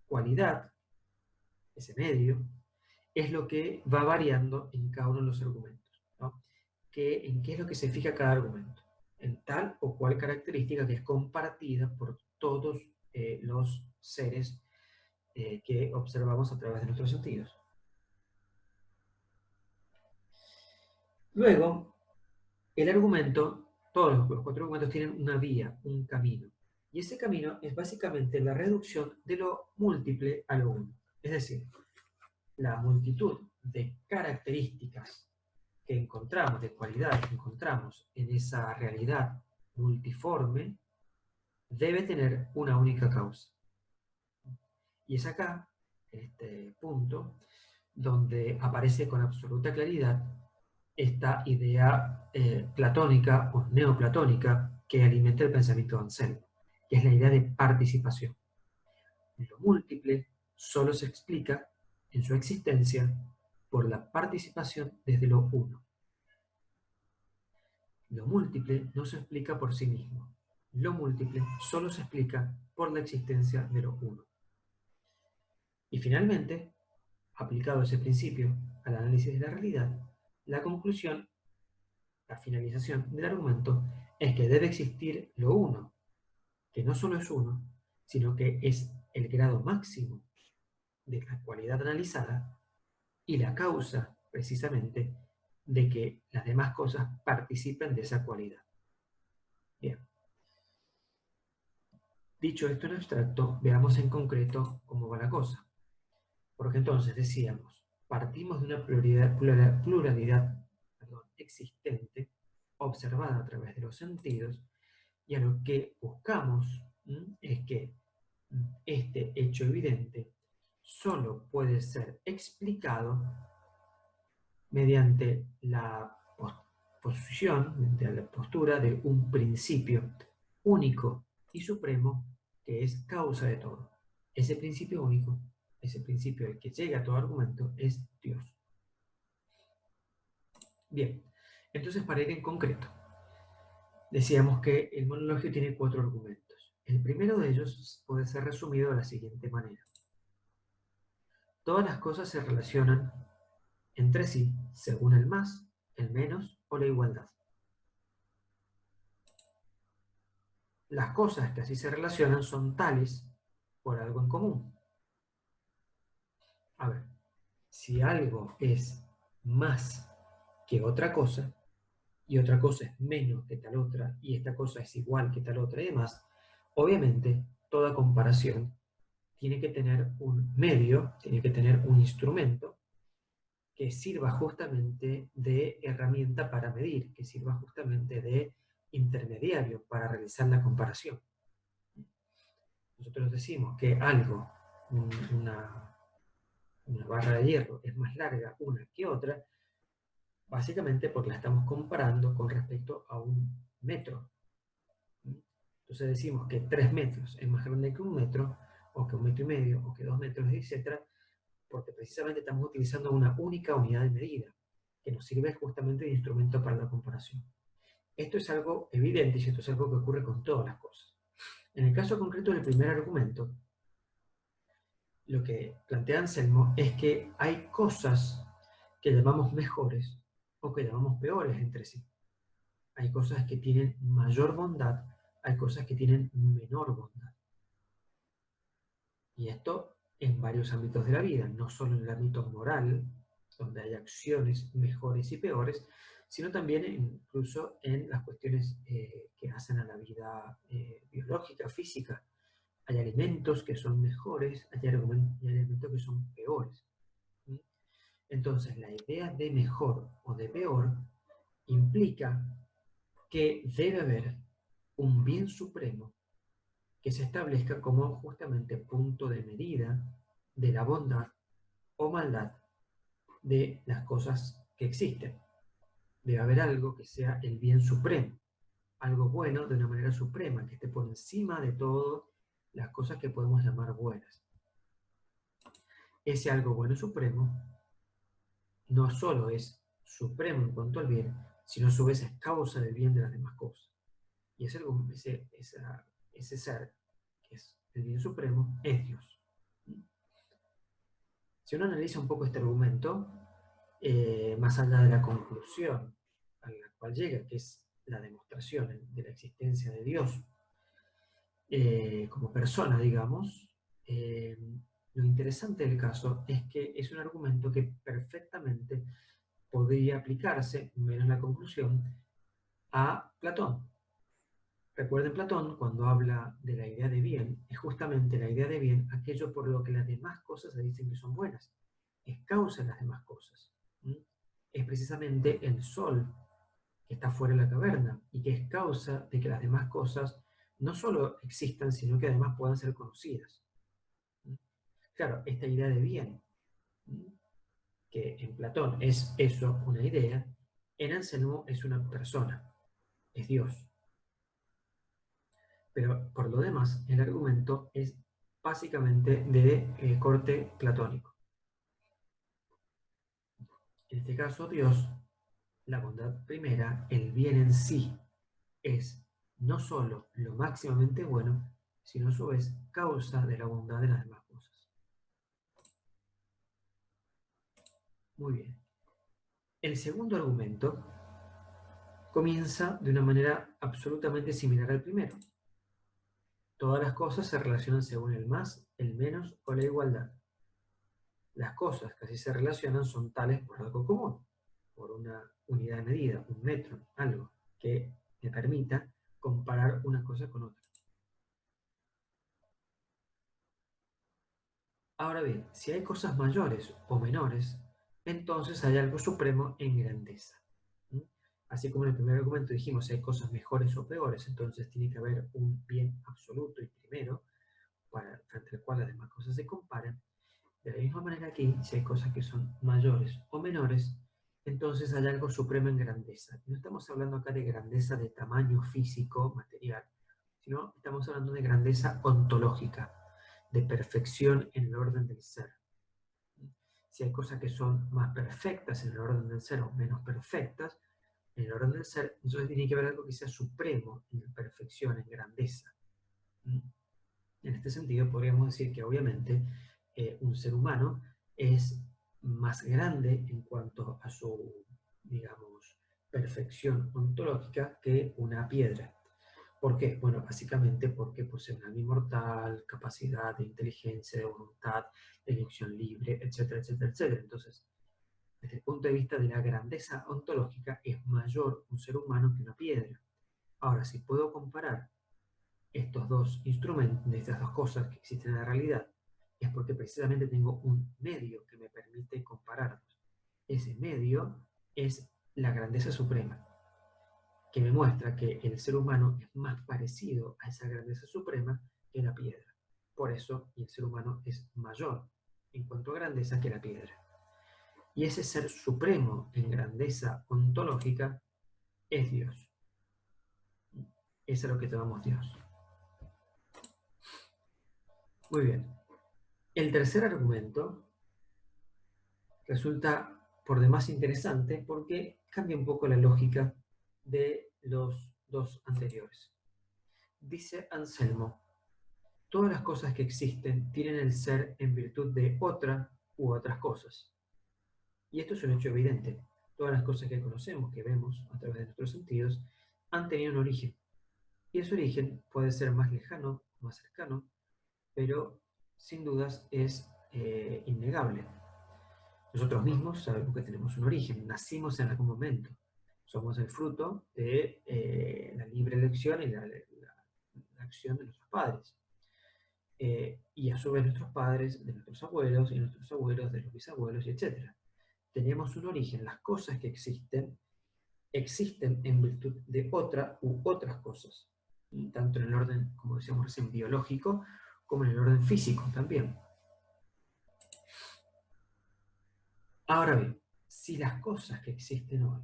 cualidad, ese medio, es lo que va variando en cada uno de los argumentos, ¿no? ¿En qué es lo que se fija cada argumento? En tal o cual característica que es compartida por todos los seres que observamos a través de nuestros sentidos. Luego, el argumento, todos los cuatro argumentos tienen una vía, un camino. Y ese camino es básicamente la reducción de lo múltiple a lo uno. Es decir, la multitud de características que encontramos, de cualidades que encontramos en esa realidad multiforme, debe tener una única causa. Y es acá, en este punto, donde aparece con absoluta claridad esta idea platónica o neoplatónica que alimenta el pensamiento de Anselmo, que es la idea de participación. Lo múltiple solo se explica en su existencia por la participación desde lo uno. Lo múltiple no se explica por sí mismo. Lo múltiple solo se explica por la existencia de lo uno. Y finalmente, aplicado ese principio al análisis de la realidad, la conclusión, la finalización del argumento es que debe existir lo uno, que no solo es uno, sino que es el grado máximo de la cualidad analizada y la causa, precisamente, de que las demás cosas participen de esa cualidad. Bien. Dicho esto en abstracto, veamos en concreto cómo va la cosa. Porque entonces decíamos, partimos de una pluralidad existente, observada a través de los sentidos, y a lo que buscamos es que este hecho evidente solo puede ser explicado mediante la posición, mediante la postura de un principio único y supremo que es causa de todo. Ese principio único, ese principio al que llega todo argumento, es Dios. Bien, entonces para ir en concreto, decíamos que el monologio tiene 4 argumentos. El primero de ellos puede ser resumido de la siguiente manera. Todas las cosas se relacionan entre sí según el más, el menos o la igualdad. Las cosas que así se relacionan son tales por algo en común. A ver, si algo es más que otra cosa, y otra cosa es menos que tal otra, y esta cosa es igual que tal otra y demás, obviamente toda comparación tiene que tener un medio, tiene que tener un instrumento que sirva justamente de herramienta para medir, que sirva justamente de intermediario para realizar la comparación. Nosotros decimos que algo, una barra de hierro, es más larga una que otra, básicamente porque la estamos comparando con respecto a un metro. Entonces decimos que 3 metros es más grande que un metro, o que 1,5 metros, o que 2 metros, etc., porque precisamente estamos utilizando una única unidad de medida, que nos sirve justamente de instrumento para la comparación. Esto es algo evidente y esto es algo que ocurre con todas las cosas. En el caso concreto del primer argumento, lo que plantea Anselmo es que hay cosas que llamamos mejores o que llamamos peores entre sí. Hay cosas que tienen mayor bondad hay cosas que tienen menor bondad. Y esto en varios ámbitos de la vida, no solo en el ámbito moral, donde hay acciones mejores y peores, sino también incluso en las cuestiones que hacen a la vida biológica, física. Hay alimentos que son mejores, hay alimentos que son peores. ¿Sí? Entonces, la idea de mejor o de peor implica que debe haber un bien supremo que se establezca como justamente punto de medida de la bondad o maldad de las cosas que existen. Debe haber algo que sea el bien supremo, algo bueno de una manera suprema, que esté por encima de todas las cosas que podemos llamar buenas. Ese algo bueno supremo no solo es supremo en cuanto al bien, sino a su vez es causa del bien de las demás cosas. Y ese ser, que es el bien supremo, es Dios. Si uno analiza un poco este argumento, más allá de la conclusión a la cual llega, que es la demostración de la existencia de Dios como persona, digamos, eh, lo interesante del caso es que es un argumento que perfectamente podría aplicarse, menos la conclusión, a Platón. Recuerden, Platón, cuando habla de la idea de bien, es justamente la idea de bien aquello por lo que las demás cosas se dicen que son buenas. Es causa de las demás cosas. ¿Mm? Es precisamente el sol que está fuera de la caverna y que es causa de que las demás cosas no solo existan, sino que además puedan ser conocidas. ¿Mm? Claro, esta idea de bien, ¿mm?, que en Platón es eso, una idea, en Anselmo es una persona, es Dios. Pero por lo demás, el argumento es básicamente de corte platónico. En este caso, Dios, la bondad primera, el bien en sí, es no solo lo máximamente bueno, sino a su vez causa de la bondad de las demás cosas. Muy bien. El segundo argumento comienza de una manera absolutamente similar al primero. Todas las cosas se relacionan según el más, el menos o la igualdad. Las cosas que así se relacionan son tales por algo común, por una unidad de medida, un metro, algo que me permita comparar una cosa con otra. Ahora bien, si hay cosas mayores o menores, entonces hay algo supremo en grandeza. ¿Mm? Así como en el primer argumento dijimos, si hay cosas mejores o peores, entonces tiene que haber un bien absoluto y primero, frente al cual las demás cosas se comparan. De la misma manera aquí, si hay cosas que son mayores o menores, entonces hay algo supremo en grandeza. No estamos hablando acá de grandeza de tamaño físico, material, sino estamos hablando de grandeza ontológica, de perfección en el orden del ser. Si hay cosas que son más perfectas en el orden del ser o menos perfectas en el orden del ser, entonces tiene que haber algo que sea supremo en perfección, en grandeza. En este sentido, podríamos decir que obviamente un ser humano es más grande en cuanto a su, digamos, perfección ontológica que una piedra. ¿Por qué? Bueno, básicamente porque posee un alma inmortal, capacidad de inteligencia, de voluntad, de elección libre, etcétera, etcétera, etcétera. Entonces, desde el punto de vista de la grandeza ontológica, es mayor un ser humano que una piedra. Ahora, si puedo comparar estos dos instrumentos, estas dos cosas que existen en la realidad, es porque precisamente tengo un medio que me permite compararlos. Ese medio es la grandeza suprema, que me muestra que el ser humano es más parecido a esa grandeza suprema que la piedra. Por eso, el ser humano es mayor en cuanto a grandeza que la piedra. Y ese ser supremo en grandeza ontológica es Dios. Eso es lo que llamamos Dios. Muy bien. El tercer argumento resulta por demás interesante porque cambia un poco la lógica de los dos anteriores. Dice Anselmo, todas las cosas que existen tienen el ser en virtud de otra u otras cosas. Y esto es un hecho evidente. Todas las cosas que conocemos, que vemos a través de nuestros sentidos, han tenido un origen. Y ese origen puede ser más lejano, más cercano, pero sin dudas es innegable. Nosotros mismos sabemos que tenemos un origen, nacimos en algún momento, somos el fruto de la libre elección y la acción de nuestros padres. Y a su vez nuestros padres, de nuestros abuelos, y nuestros abuelos, de los bisabuelos, y etc. Tenemos un origen, las cosas que existen en virtud de otra u otras cosas, tanto en el orden, como decíamos recién, biológico, como en el orden físico también. Ahora bien, si las cosas que existen hoy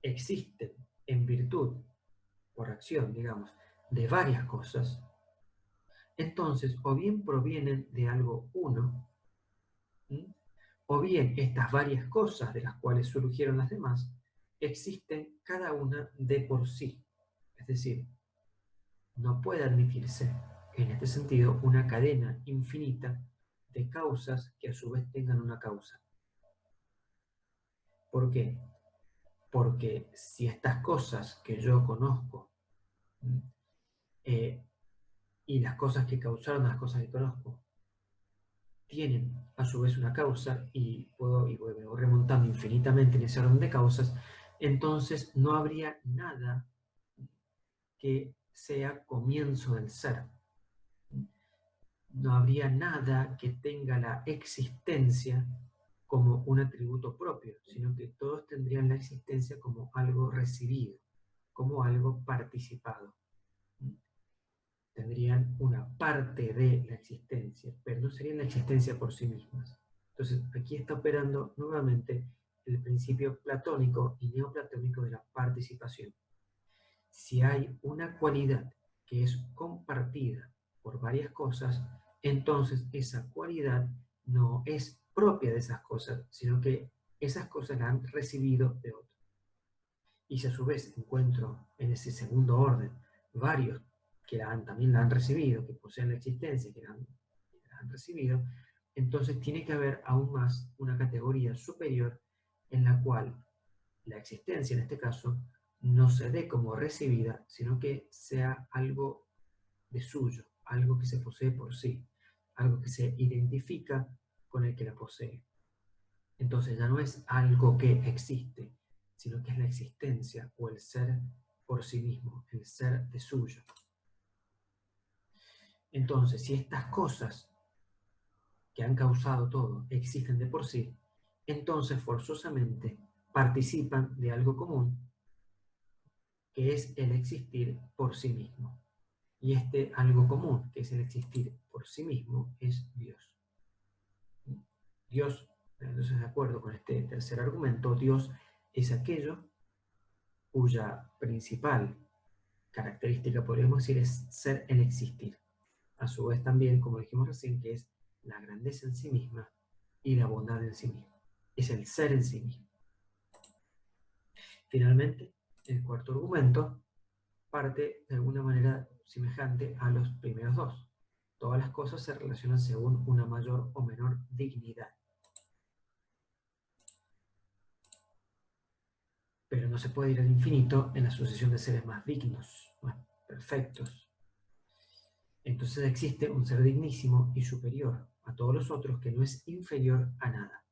existen en virtud, por acción, digamos, de varias cosas, entonces o bien provienen de algo uno, ¿sí? O bien estas varias cosas de las cuales surgieron las demás existen cada una de por sí. Es decir, no puede admitirse, en este sentido, una cadena infinita de causas que a su vez tengan una causa. ¿Por qué? Porque si estas cosas que yo conozco eh, y las cosas que causaron las cosas que conozco tienen a su vez una causa y me voy remontando infinitamente en ese orden de causas, entonces no habría nada que sea comienzo del ser. No habría nada que tenga la existencia como un atributo propio, sino que todos tendrían la existencia como algo recibido, como algo participado. Tendrían una parte de la existencia, pero no serían la existencia por sí mismas. Entonces, aquí está operando nuevamente el principio platónico y neoplatónico de la participación. Si hay una cualidad que es compartida por varias cosas, entonces esa cualidad no es propia de esas cosas, sino que esas cosas la han recibido de otro. Y si a su vez encuentro en ese segundo orden varios que también la han recibido, que poseen la existencia, que la han recibido, entonces tiene que haber aún más una categoría superior en la cual la existencia, en este caso, no se dé como recibida, sino que sea algo de suyo, algo que se posee por sí, algo que se identifica con el que la posee. Entonces ya no es algo que existe, sino que es la existencia o el ser por sí mismo, el ser de suyo. Entonces, si estas cosas que han causado todo existen de por sí, entonces forzosamente participan de algo común, que es el existir por sí mismo. Y este algo común, que es el existir por sí mismo, es Dios. Dios, entonces de acuerdo con este tercer argumento, Dios es aquello cuya principal característica, podríamos decir, es ser el existir. A su vez también, como dijimos recién, que es la grandeza en sí misma y la bondad en sí misma. Es el ser en sí mismo. Finalmente, el cuarto argumento parte de alguna manera semejante a los primeros dos. Todas las cosas se relacionan según una mayor o menor dignidad. Pero no se puede ir al infinito en la sucesión de seres más dignos, más perfectos. Entonces existe un ser dignísimo y superior a todos los otros que no es inferior a nada.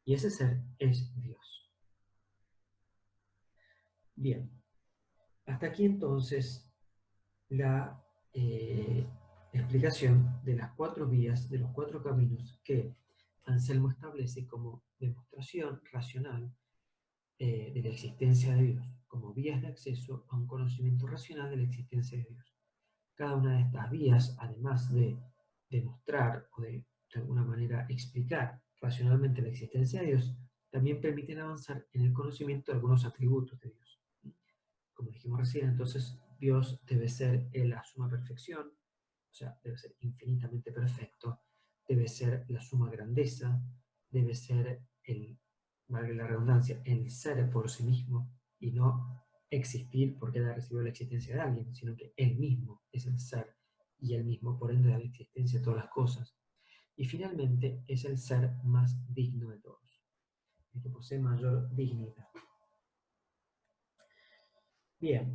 Y ese ser es Dios. Bien, hasta aquí entonces la explicación de las cuatro vías, de los cuatro caminos que Anselmo establece como demostración racional de la existencia de Dios, como vías de acceso a un conocimiento racional de la existencia de Dios. Cada una de estas vías, además de demostrar o de alguna manera explicar racionalmente la existencia de Dios, también permiten avanzar en el conocimiento de algunos atributos de Dios. Como dijimos recién, entonces Dios debe ser la suma perfección, o sea, debe ser infinitamente perfecto, debe ser la suma grandeza, debe ser valga la redundancia, el ser por sí mismo y no existir porque haya recibido la existencia de alguien, sino que él mismo es el ser y él mismo por ende da la existencia de todas las cosas. Y finalmente es el ser más digno de todos, el que posee mayor dignidad. Bien,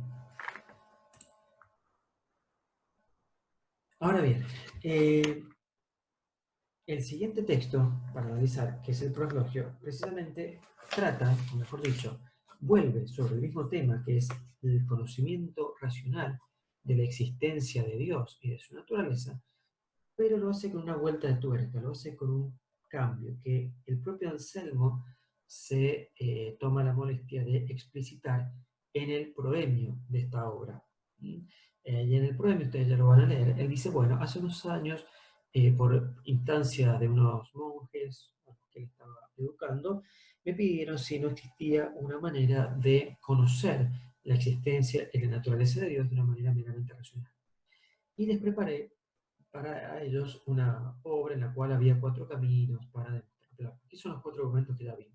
Ahora bien, el siguiente texto para analizar, que es el Proslogio, precisamente trata, o mejor dicho, vuelve sobre el mismo tema, que es el conocimiento racional de la existencia de Dios y de su naturaleza, pero lo hace con una vuelta de tuerca, lo hace con un cambio que el propio Anselmo se toma la molestia de explicitar en el proemio de esta obra. ¿Mm? Y en el proemio, ustedes ya lo van a leer, él dice, bueno, hace unos años, por instancia de unos monjes a los que él estaba educando, me pidieron si no existía una manera de conocer la existencia y la naturaleza de Dios de una manera meramente racional. Y les preparé para ellos una obra en la cual había cuatro caminos para demostrar. Aquí son los cuatro argumentos que ya vimos.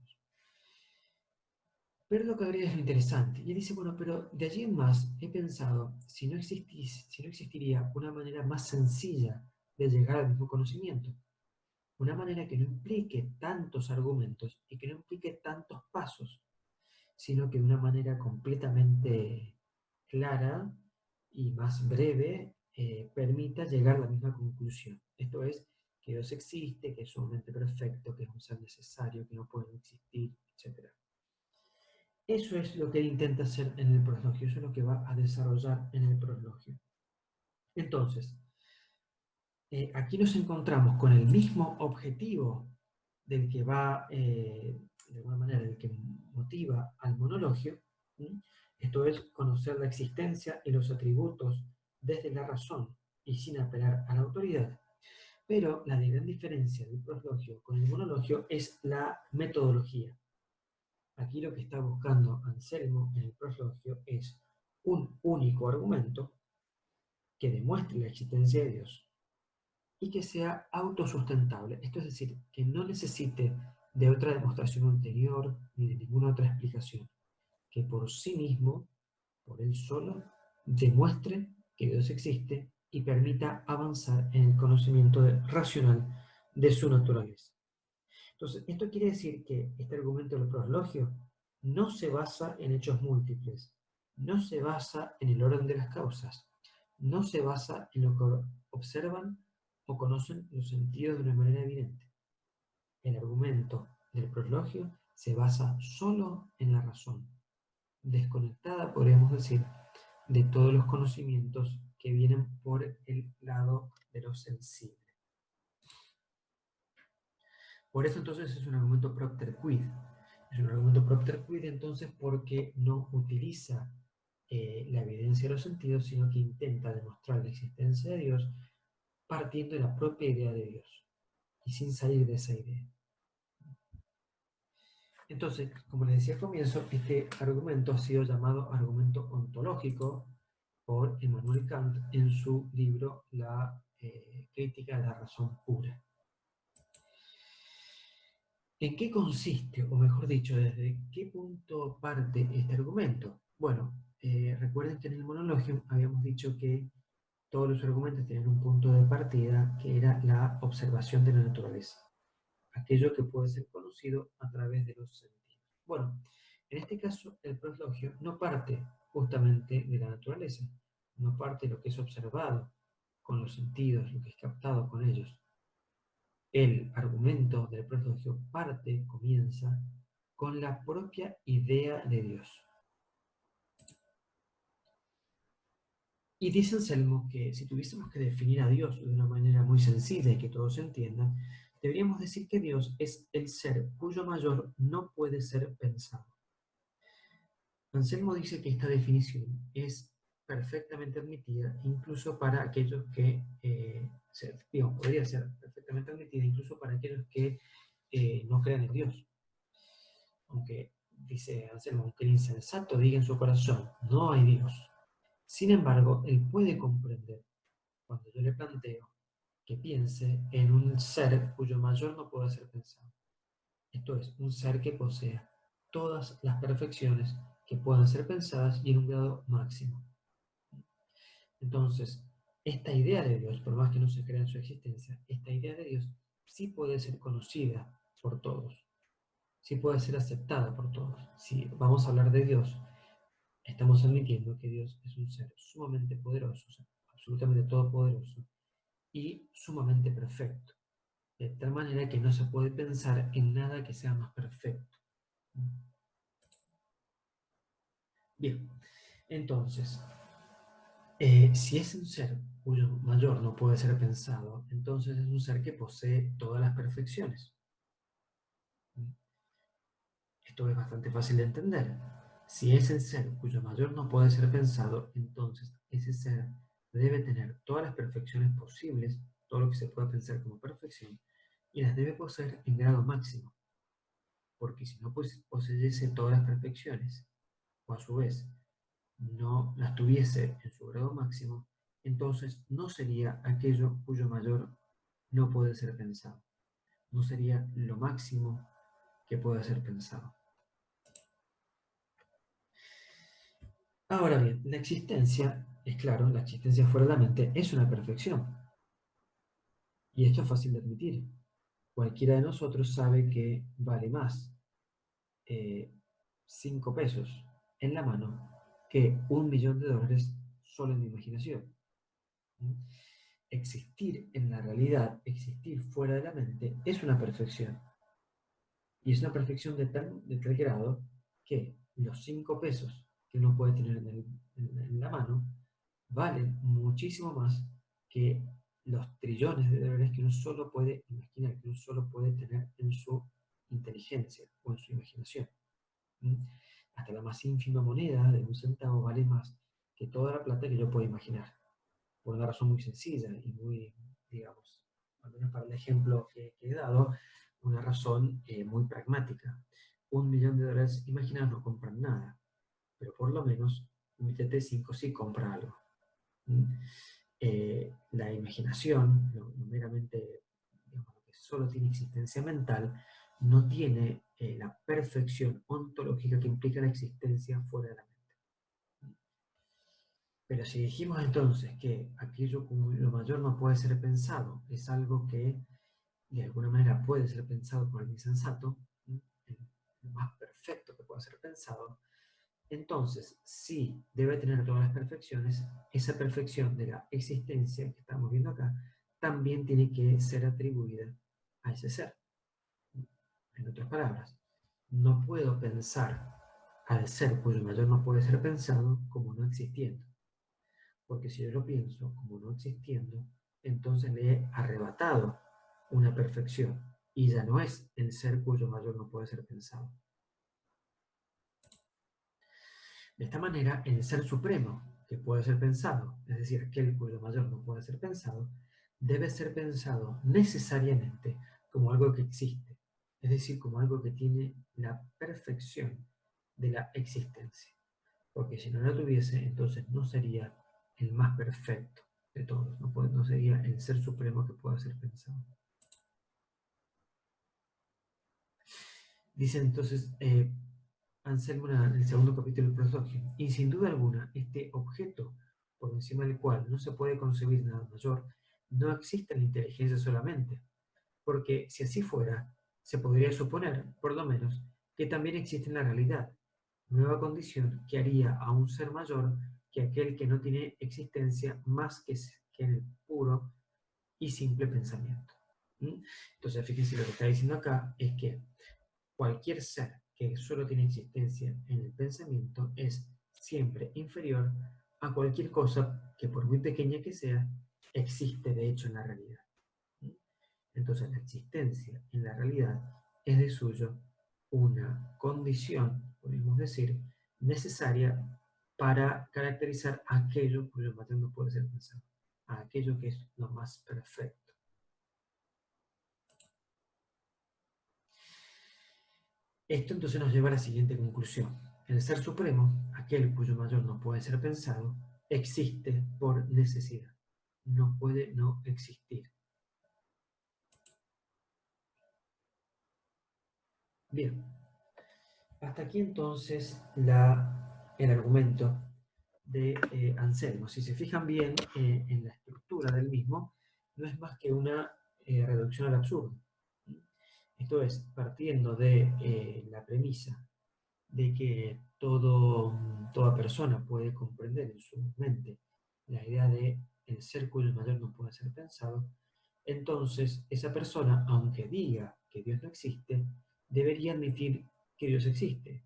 Pero lo que habría es lo interesante. Y él dice, bueno, pero de allí en más he pensado si no existiría una manera más sencilla de llegar al mismo conocimiento. Una manera que no implique tantos argumentos y que no implique tantos pasos, sino que de una manera completamente clara y más breve permita llegar a la misma conclusión. Esto es, que Dios existe, que es sumamente perfecto, que es un ser necesario, que no puede existir, etc. Eso es lo que él intenta hacer en el proslogio, eso es lo que va a desarrollar en el proslogio. Entonces, aquí nos encontramos con el mismo objetivo del que va, de alguna manera, el que motiva al monologio. ¿Sí? Esto es conocer la existencia y los atributos desde la razón y sin apelar a la autoridad. Pero la gran diferencia del proslogio con el monologio es la metodología. Aquí lo que está buscando Anselmo en el proslogio es un único argumento que demuestre la existencia de Dios y que sea autosustentable. Esto es decir, que no necesite de otra demostración anterior ni de ninguna otra explicación, que por sí mismo, por él solo, demuestre que Dios existe y permita avanzar en el conocimiento racional de su naturaleza. Entonces, esto quiere decir que este argumento del proslogio no se basa en hechos múltiples, no se basa en el orden de las causas, no se basa en lo que observan o conocen los sentidos de una manera evidente. El argumento del proslogio se basa solo en la razón, desconectada, podríamos decir, de todos los conocimientos que vienen por el lado de lo sensible. Por eso entonces es un argumento propter quid. Es un argumento propter quid entonces porque no utiliza la evidencia de los sentidos, sino que intenta demostrar la existencia de Dios partiendo de la propia idea de Dios y sin salir de esa idea. Entonces, como les decía al comienzo, este argumento ha sido llamado argumento ontológico por Immanuel Kant en su libro La crítica de la razón pura. ¿En qué consiste, o mejor dicho, desde qué punto parte este argumento? Bueno, recuerden que en el monologio habíamos dicho que todos los argumentos tienen un punto de partida que era la observación de la naturaleza, aquello que puede ser conocido a través de los sentidos. Bueno, en este caso el proslogio no parte justamente de la naturaleza, no parte de lo que es observado con los sentidos, lo que es captado con ellos. El argumento del proslogio comienza con la propia idea de Dios. Y dice Anselmo que si tuviésemos que definir a Dios de una manera muy sencilla y que todos entiendan, deberíamos decir que Dios es el ser cuyo mayor no puede ser pensado. Anselmo dice que esta definición es perfectamente admitida incluso para aquellos que, podría ser perfectamente admitida incluso para aquellos que no crean en Dios. Aunque, dice Anselmo, aunque el insensato diga en su corazón, no hay Dios. Sin embargo, él puede comprender, cuando yo le planteo, que piense en un ser cuyo mayor no puede ser pensado. Esto es, un ser que posea todas las perfecciones que puedan ser pensadas y en un grado máximo. Entonces, esta idea de Dios, por más que no se crea en su existencia, esta idea de Dios sí puede ser conocida por todos, sí puede ser aceptada por todos. Si vamos a hablar de Dios, estamos admitiendo que Dios es un ser sumamente poderoso, o sea, absolutamente todopoderoso, y sumamente perfecto, de tal manera que no se puede pensar en nada que sea más perfecto. Bien, entonces, si es un ser cuyo mayor no puede ser pensado, entonces es un ser que posee todas las perfecciones. Esto es bastante fácil de entender. Si es el ser cuyo mayor no puede ser pensado, entonces ese ser debe tener todas las perfecciones posibles, todo lo que se pueda pensar como perfección, y las debe poseer en grado máximo, porque si no poseyese todas las perfecciones, o a su vez no las tuviese en su grado máximo, entonces no sería aquello cuyo mayor no puede ser pensado, no sería lo máximo que pueda ser pensado. Ahora bien, la existencia, es claro, la existencia fuera de la mente es una perfección, y esto es fácil de admitir. Cualquiera de nosotros sabe que vale más 5 pesos en la mano que $1.000.000 solo en mi imaginación. ¿Mm? Existir en la realidad, existir fuera de la mente, es una perfección. Y es una perfección de tal grado que los 5 pesos que uno puede tener en la mano valen muchísimo más que los trillones de dólares que uno solo puede imaginar, que uno solo puede tener en su inteligencia o en su imaginación. ¿Mm? Hasta la más ínfima moneda de un centavo vale más que toda la plata que yo pueda imaginar, por una razón muy sencilla y muy, digamos, al menos para el ejemplo que he dado, una razón muy pragmática. $1.000.000 imaginados no compran nada, pero por lo menos un billete de 5 sí compra algo. La imaginación, lo meramente, digamos, lo que solo tiene existencia mental, no tiene la perfección ontológica que implica la existencia fuera de la mente. Pero si dijimos entonces que aquello cuyo mayor no puede ser pensado es algo que de alguna manera puede ser pensado por el insensato, lo más perfecto que pueda ser pensado, entonces, si debe tener todas las perfecciones, esa perfección de la existencia que estamos viendo acá también tiene que ser atribuida a ese ser. En otras palabras, no puedo pensar al ser cuyo mayor no puede ser pensado como no existiendo. Porque si yo lo pienso como no existiendo, entonces le he arrebatado una perfección y ya no es el ser cuyo mayor no puede ser pensado. De esta manera, el ser supremo, que puede ser pensado, es decir, aquel cuyo mayor no puede ser pensado, debe ser pensado necesariamente como algo que existe, es decir, como algo que tiene la perfección de la existencia. Porque si no la tuviese, entonces no sería el más perfecto de todos, no sería el ser supremo que pueda ser pensado. Dice entonces Anselmo en el segundo capítulo del Prosloquio, y sin duda alguna, este objeto por encima del cual no se puede concebir nada mayor, no existe en la inteligencia solamente, porque si así fuera, se podría suponer, por lo menos, que también existe en la realidad, nueva condición que haría a un ser mayor que aquel que no tiene existencia más que en el puro y simple pensamiento. ¿Mm? Entonces, fíjense lo que está diciendo acá es que cualquier ser que solo tiene existencia en el pensamiento es siempre inferior a cualquier cosa que, por muy pequeña que sea, existe de hecho en la realidad. Entonces, la existencia en la realidad es de suyo una condición, podemos decir, necesaria para caracterizar aquello cuyo mayor no puede ser pensado, a aquello que es lo más perfecto. Esto entonces nos lleva a la siguiente conclusión. El ser supremo, aquel cuyo mayor no puede ser pensado, existe por necesidad. No puede no existir. Bien, hasta aquí entonces el argumento de Anselmo. Si se fijan bien en la estructura del mismo, no es más que una reducción al absurdo. Esto es, partiendo de la premisa de que toda persona puede comprender en su mente la idea de el ser cuyo mayor no puede ser pensado, entonces esa persona, aunque diga que Dios no existe, debería admitir que Dios existe,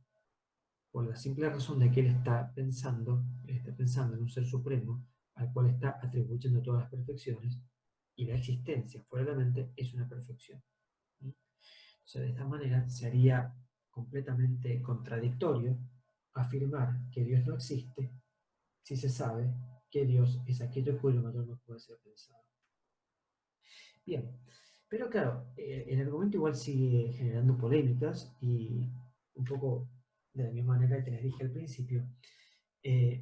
por la simple razón de que él está pensando en un ser supremo al cual está atribuyendo todas las perfecciones, y la existencia fuera de la mente es una perfección. ¿Sí? O sea, de esta manera sería completamente contradictorio afirmar que Dios no existe si se sabe que Dios es aquello cuyo mayor no puede ser pensado. Bien, pero claro, el argumento igual sigue generando polémicas y un poco de la misma manera que les dije al principio,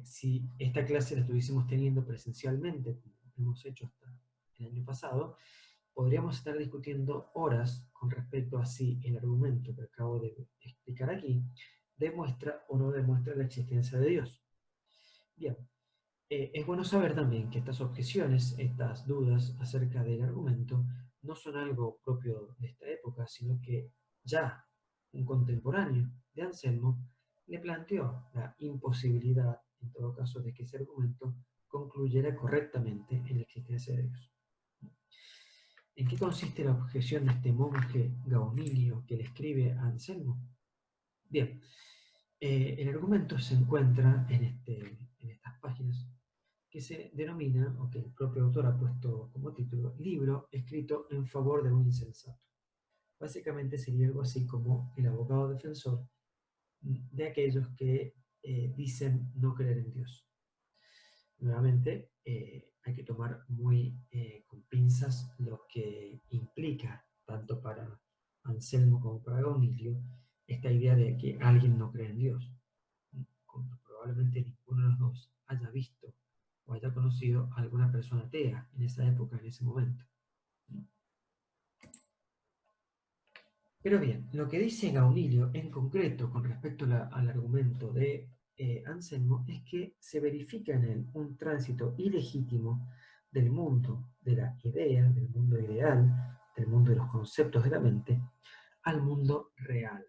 si esta clase la estuviésemos teniendo presencialmente, como hemos hecho hasta el año pasado, podríamos estar discutiendo horas con respecto a si el argumento que acabo de explicar aquí demuestra o no demuestra la existencia de Dios. Bien, es bueno saber también que estas objeciones, estas dudas acerca del argumento, no son algo propio de esta época, sino que ya un contemporáneo de Anselmo le planteó la imposibilidad, en todo caso, de que ese argumento concluyera correctamente en la existencia de Dios. ¿En qué consiste la objeción de este monje Gaunilio que le escribe a Anselmo? Bien, el argumento se encuentra en estas páginas que se denomina, o que el propio autor ha puesto como título, libro escrito en favor de un insensato. Básicamente sería algo así como el abogado defensor de aquellos que dicen no creer en Dios. Nuevamente, hay que tomar muy con pinzas lo que implica, tanto para Anselmo como para Gaunilio, esta idea de que alguien no cree en Dios, cuando probablemente ninguno de los dos haya visto o haya conocido a alguna persona atea en esa época, en ese momento. Pero bien, lo que dice Gaunilio en concreto con respecto al argumento de Anselmo es que se verifica en él un tránsito ilegítimo del mundo de la idea, del mundo ideal, del mundo de los conceptos de la mente, al mundo real,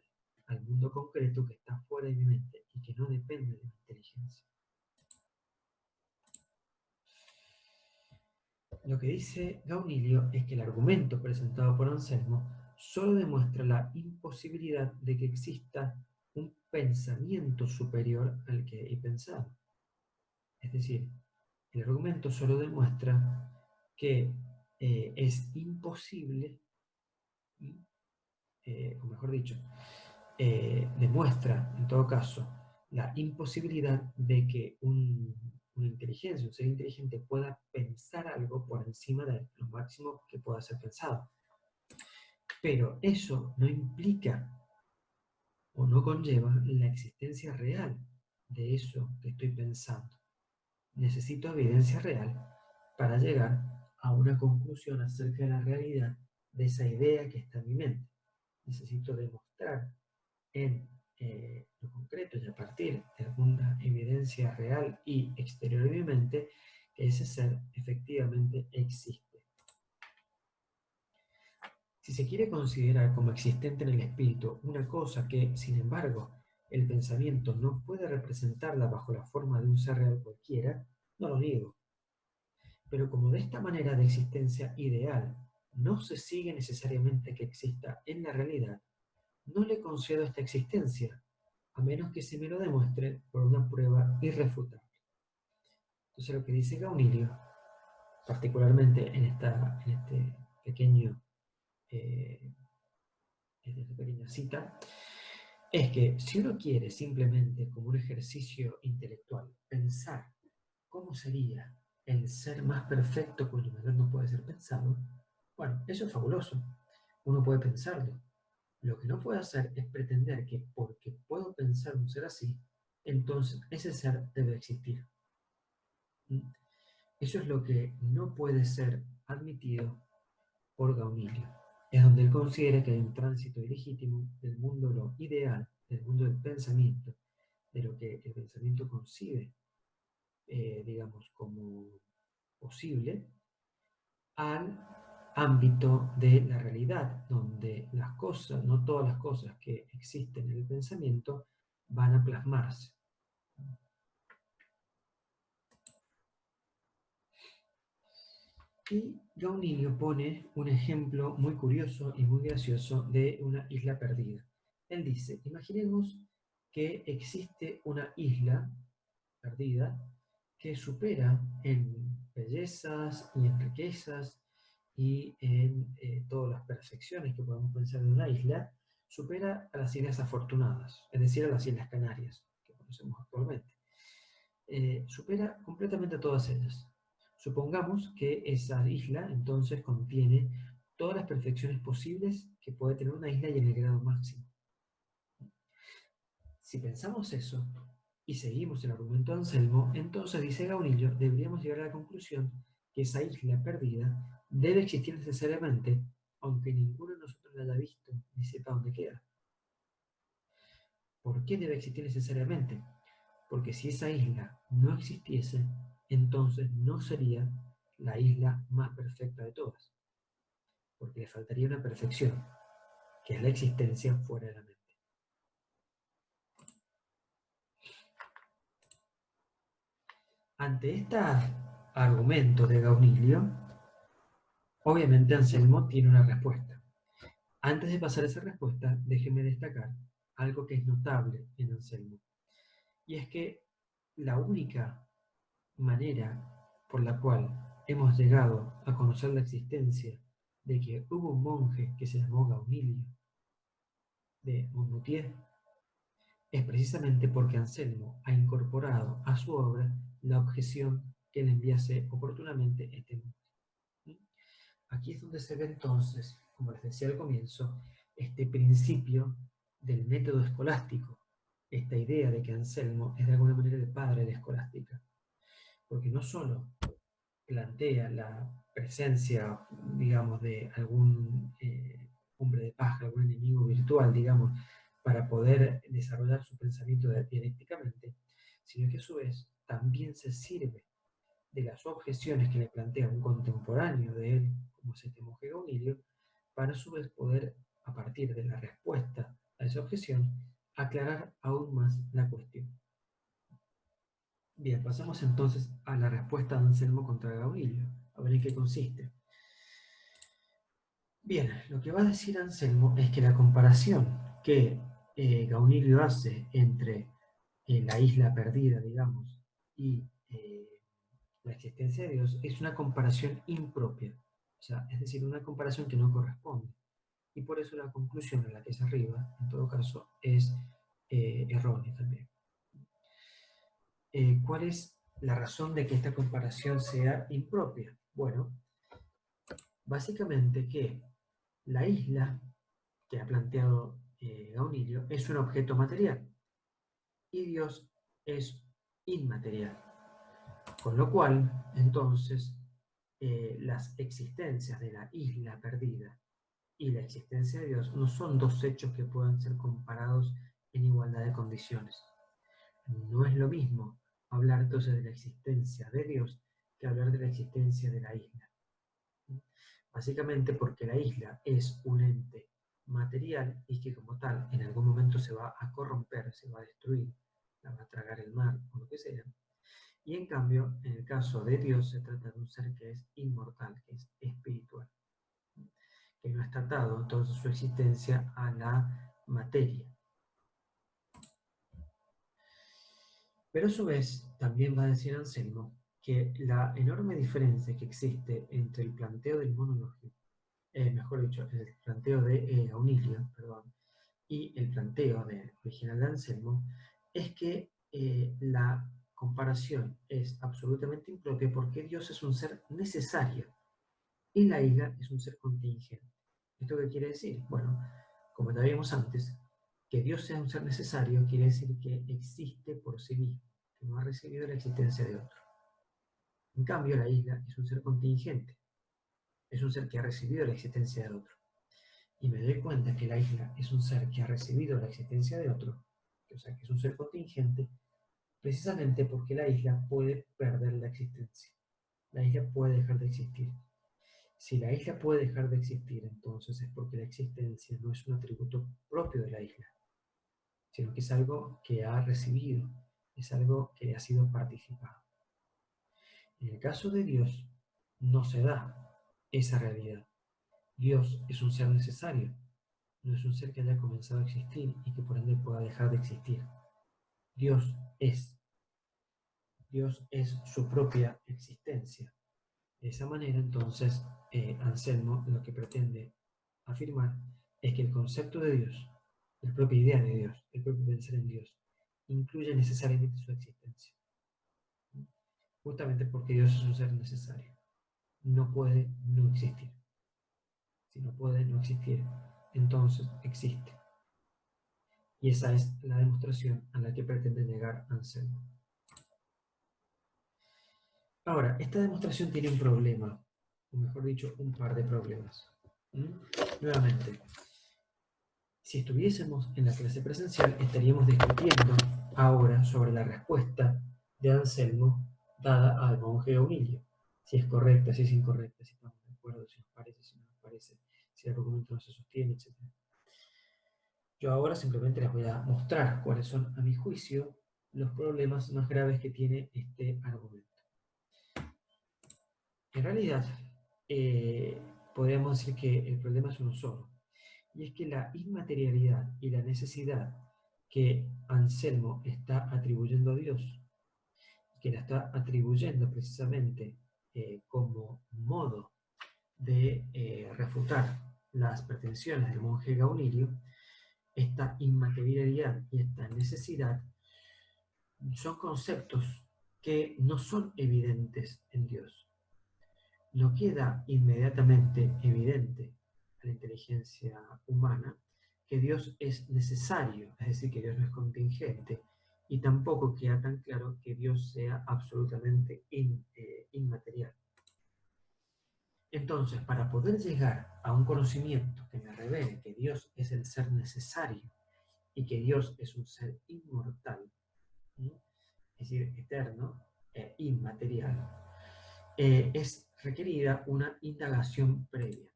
al mundo concreto que está fuera de mi mente y que no depende de mi inteligencia. Lo que dice Gaunilio es que el argumento presentado por Anselmo solo demuestra la imposibilidad de que exista un pensamiento superior al que he pensado. Es decir, el argumento solo demuestra que es imposible, o mejor dicho, demuestra en todo caso la imposibilidad de que una inteligencia, un ser inteligente pueda pensar algo por encima de lo máximo que pueda ser pensado. Pero eso no implica o no conlleva la existencia real de eso que estoy pensando. Necesito evidencia real para llegar a una conclusión acerca de la realidad de esa idea que está en mi mente. Necesito demostrar en lo concreto y a partir de alguna evidencia real y exterior de mi mente que ese ser efectivamente existe. Si se quiere considerar como existente en el espíritu una cosa que, sin embargo, el pensamiento no puede representarla bajo la forma de un ser real cualquiera, no lo niego. Pero como de esta manera de existencia ideal no se sigue necesariamente que exista en la realidad, no le concedo esta existencia, a menos que se me lo demuestre por una prueba irrefutable. Entonces lo que dice Gaunilio, particularmente en esta pequeño, eh, en esta pequeña cita, es que si uno quiere simplemente como un ejercicio intelectual pensar cómo sería el ser más perfecto cuyo mayor no puede ser pensado, bueno, eso es fabuloso, uno puede pensarlo. Lo que no puedo hacer es pretender que porque puedo pensar un ser así, entonces ese ser debe existir. Eso es lo que no puede ser admitido por Gaunilio. Es donde él considera que hay un tránsito ilegítimo del mundo de lo ideal, del mundo del pensamiento, de lo que el pensamiento concibe, digamos, como posible, al ámbito de la realidad, donde las cosas, no todas las cosas que existen en el pensamiento, van a plasmarse. Y Gaunilio pone un ejemplo muy curioso y muy gracioso de una isla perdida. Él dice, imaginemos que existe una isla perdida que supera en bellezas y en riquezas y en todas las perfecciones que podemos pensar en una isla, supera a las Islas Afortunadas, es decir, a las Islas Canarias, que conocemos actualmente. Supera completamente a todas ellas. Supongamos que esa isla entonces contiene todas las perfecciones posibles que puede tener una isla y en el grado máximo. Si pensamos eso y seguimos el argumento de Anselmo, entonces, dice Gaunillo, deberíamos llegar a la conclusión que esa isla perdida debe existir necesariamente, aunque ninguno de nosotros la haya visto ni sepa dónde queda. ¿Por qué debe existir necesariamente? Porque si esa isla no existiese, entonces no sería la isla más perfecta de todas, porque le faltaría una perfección, que es la existencia fuera de la mente. Ante este argumento de Gaunilio, obviamente Anselmo tiene una respuesta. Antes de pasar a esa respuesta, déjeme destacar algo que es notable en Anselmo, y es que la única manera por la cual hemos llegado a conocer la existencia de que hubo un monje que se llamó Gaunilio de Monmoutier es precisamente porque Anselmo ha incorporado a su obra la objeción que le enviase oportunamente este monje. Aquí es donde se ve entonces, como les decía al comienzo, este principio del método escolástico, esta idea de que Anselmo es de alguna manera el padre de la escolástica, porque no solo plantea la presencia, digamos, de algún hombre de paja, algún enemigo virtual, digamos, para poder desarrollar su pensamiento dialécticamente, sino que a su vez también se sirve de las objeciones que le plantea un contemporáneo de él, como es este monje Gaunilio, para a su vez poder, a partir de la respuesta a esa objeción, aclarar aún más la cuestión. Bien, pasamos entonces a la respuesta de Anselmo contra Gaunilio, a ver en qué consiste. Bien, lo que va a decir Anselmo es que la comparación que Gaunilio hace entre la isla perdida, digamos, y la existencia de Dios es una comparación impropia, o sea, es decir, una comparación que no corresponde. Y por eso la conclusión a la que se arriba, en todo caso, es errónea también. ¿Cuál es la razón de que esta comparación sea impropia? Bueno, básicamente que la isla que ha planteado Gaunilio es un objeto material y Dios es inmaterial. Con lo cual, entonces, las existencias de la isla perdida y la existencia de Dios no son dos hechos que puedan ser comparados en igualdad de condiciones. No es lo mismo hablar entonces de la existencia de Dios que hablar de la existencia de la isla. Básicamente porque la isla es un ente material y que como tal en algún momento se va a corromper, se va a destruir, la va a tragar el mar o lo que sea. Y en cambio, en el caso de Dios se trata de un ser que es inmortal, que es espiritual, que no está atado entonces su existencia a la materia. Pero a su vez, también va a decir Anselmo que la enorme diferencia que existe entre el planteo del monologio, mejor dicho, el planteo de Gaunilio, perdón, y el planteo original de Anselmo, es que la comparación es absolutamente impropia porque Dios es un ser necesario y la isla es un ser contingente. ¿Esto qué quiere decir? Bueno, como ya vimos antes, que Dios sea un ser necesario quiere decir que existe por sí mismo, que no ha recibido la existencia de otro. En cambio, la isla es un ser contingente, es un ser que ha recibido la existencia de otro. Y me doy cuenta que la isla es un ser que ha recibido la existencia de otro, o sea, que es un ser contingente, precisamente porque la isla puede perder la existencia. La isla puede dejar de existir. Si la isla puede dejar de existir, entonces es porque la existencia no es un atributo propio de la isla, sino que es algo que ha recibido, es algo que ha sido participado. En el caso de Dios, no se da esa realidad. Dios es un ser necesario, no es un ser que haya comenzado a existir y que por ende pueda dejar de existir. Dios es. Dios es su propia existencia. De esa manera, entonces, Anselmo lo que pretende afirmar es que el concepto de Dios, la propia idea de Dios, el propio pensar en Dios, incluye necesariamente su existencia. Justamente porque Dios es un ser necesario. No puede no existir. Si no puede no existir, entonces existe. Y esa es la demostración a la que pretende llegar Anselmo. Ahora, esta demostración tiene un problema, o mejor dicho, un par de problemas. ¿Mm? Nuevamente, si estuviésemos en la clase presencial, estaríamos discutiendo ahora sobre la respuesta de Anselmo dada al monje Eunilio. Si es correcta, si es incorrecta, si estamos de acuerdo, si nos parece, si no nos parece, si el argumento no se sostiene, etc. Yo ahora simplemente les voy a mostrar cuáles son, a mi juicio, los problemas más graves que tiene este argumento. En realidad, podríamos decir que el problema es uno solo, y es que la inmaterialidad y la necesidad que Anselmo está atribuyendo a Dios, que la está atribuyendo precisamente como modo de refutar las pretensiones del monje Gaunilio, esta inmaterialidad y esta necesidad son conceptos que no son evidentes en Dios. No queda inmediatamente evidente a la inteligencia humana que Dios es necesario, es decir, que Dios no es contingente, y tampoco queda tan claro que Dios sea absolutamente inmaterial. Entonces, para poder llegar a un conocimiento que me revele que Dios es el ser necesario y que Dios es un ser inmortal, ¿sí?, es decir, eterno e inmaterial, es requerida una indagación previa.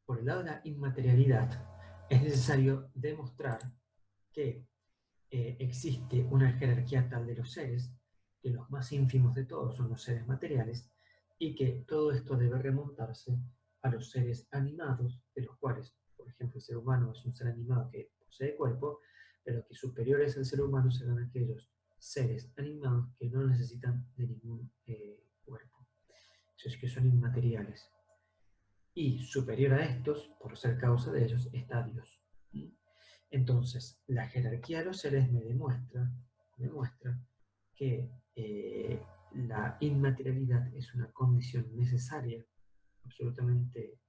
Por el lado de la inmaterialidad, es necesario demostrar que existe una jerarquía tal de los seres, que los más ínfimos de todos son los seres materiales, y que todo esto debe remontarse a los seres animados, de los cuales, por ejemplo, el ser humano es un ser animado que posee cuerpo, pero que superiores al ser humano serán aquellos seres animados que no necesitan de ningún cuerpo, esos que son inmateriales. Y superior a estos, por ser causa de ellos, está Dios. Entonces, la jerarquía de los seres me demuestra que la inmaterialidad es una condición necesaria, absolutamente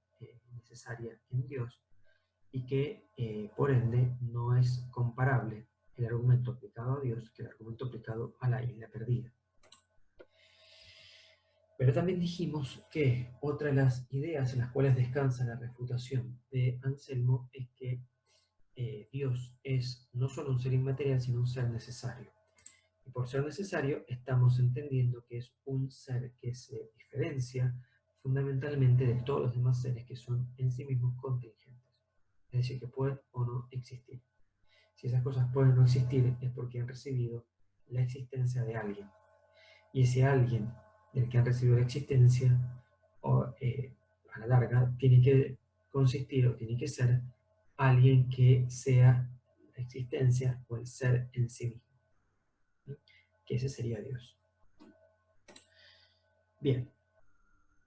necesaria en Dios, y que por ende no es comparable el argumento aplicado a Dios que el argumento aplicado a la isla perdida. Pero también dijimos que otra de las ideas en las cuales descansa la refutación de Anselmo es que Dios es no solo un ser inmaterial, sino un ser necesario. Y por ser necesario, estamos entendiendo que es un ser que se diferencia fundamentalmente de todos los demás seres que son en sí mismos contingentes. Es decir, que pueden o no existir. Si esas cosas pueden no existir, es porque han recibido la existencia de alguien. Y ese alguien del que han recibido la existencia, a la larga, tiene que consistir o tiene que ser alguien que sea la existencia o el ser en sí mismo, ¿sí?, que ese sería Dios. Bien,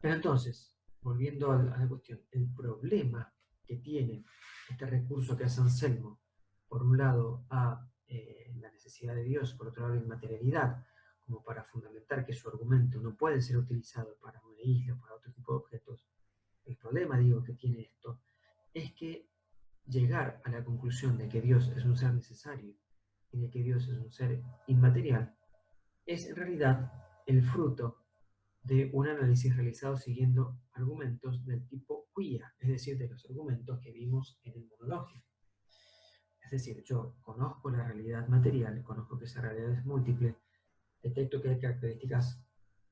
pero entonces, volviendo a la cuestión, el problema que tiene este recurso que hace Anselmo, por un lado a la necesidad de Dios, por otro lado a la inmaterialidad, como para fundamentar que su argumento no puede ser utilizado para una isla o para otro tipo de objetos, el problema, digo, que tiene esto es que llegar a la conclusión de que Dios es un ser necesario y de que Dios es un ser inmaterial es en realidad el fruto de un análisis realizado siguiendo argumentos del tipo quia, es decir, de los argumentos que vimos en el monologio. Es decir, yo conozco la realidad material, conozco que esa realidad es múltiple, detecto que hay características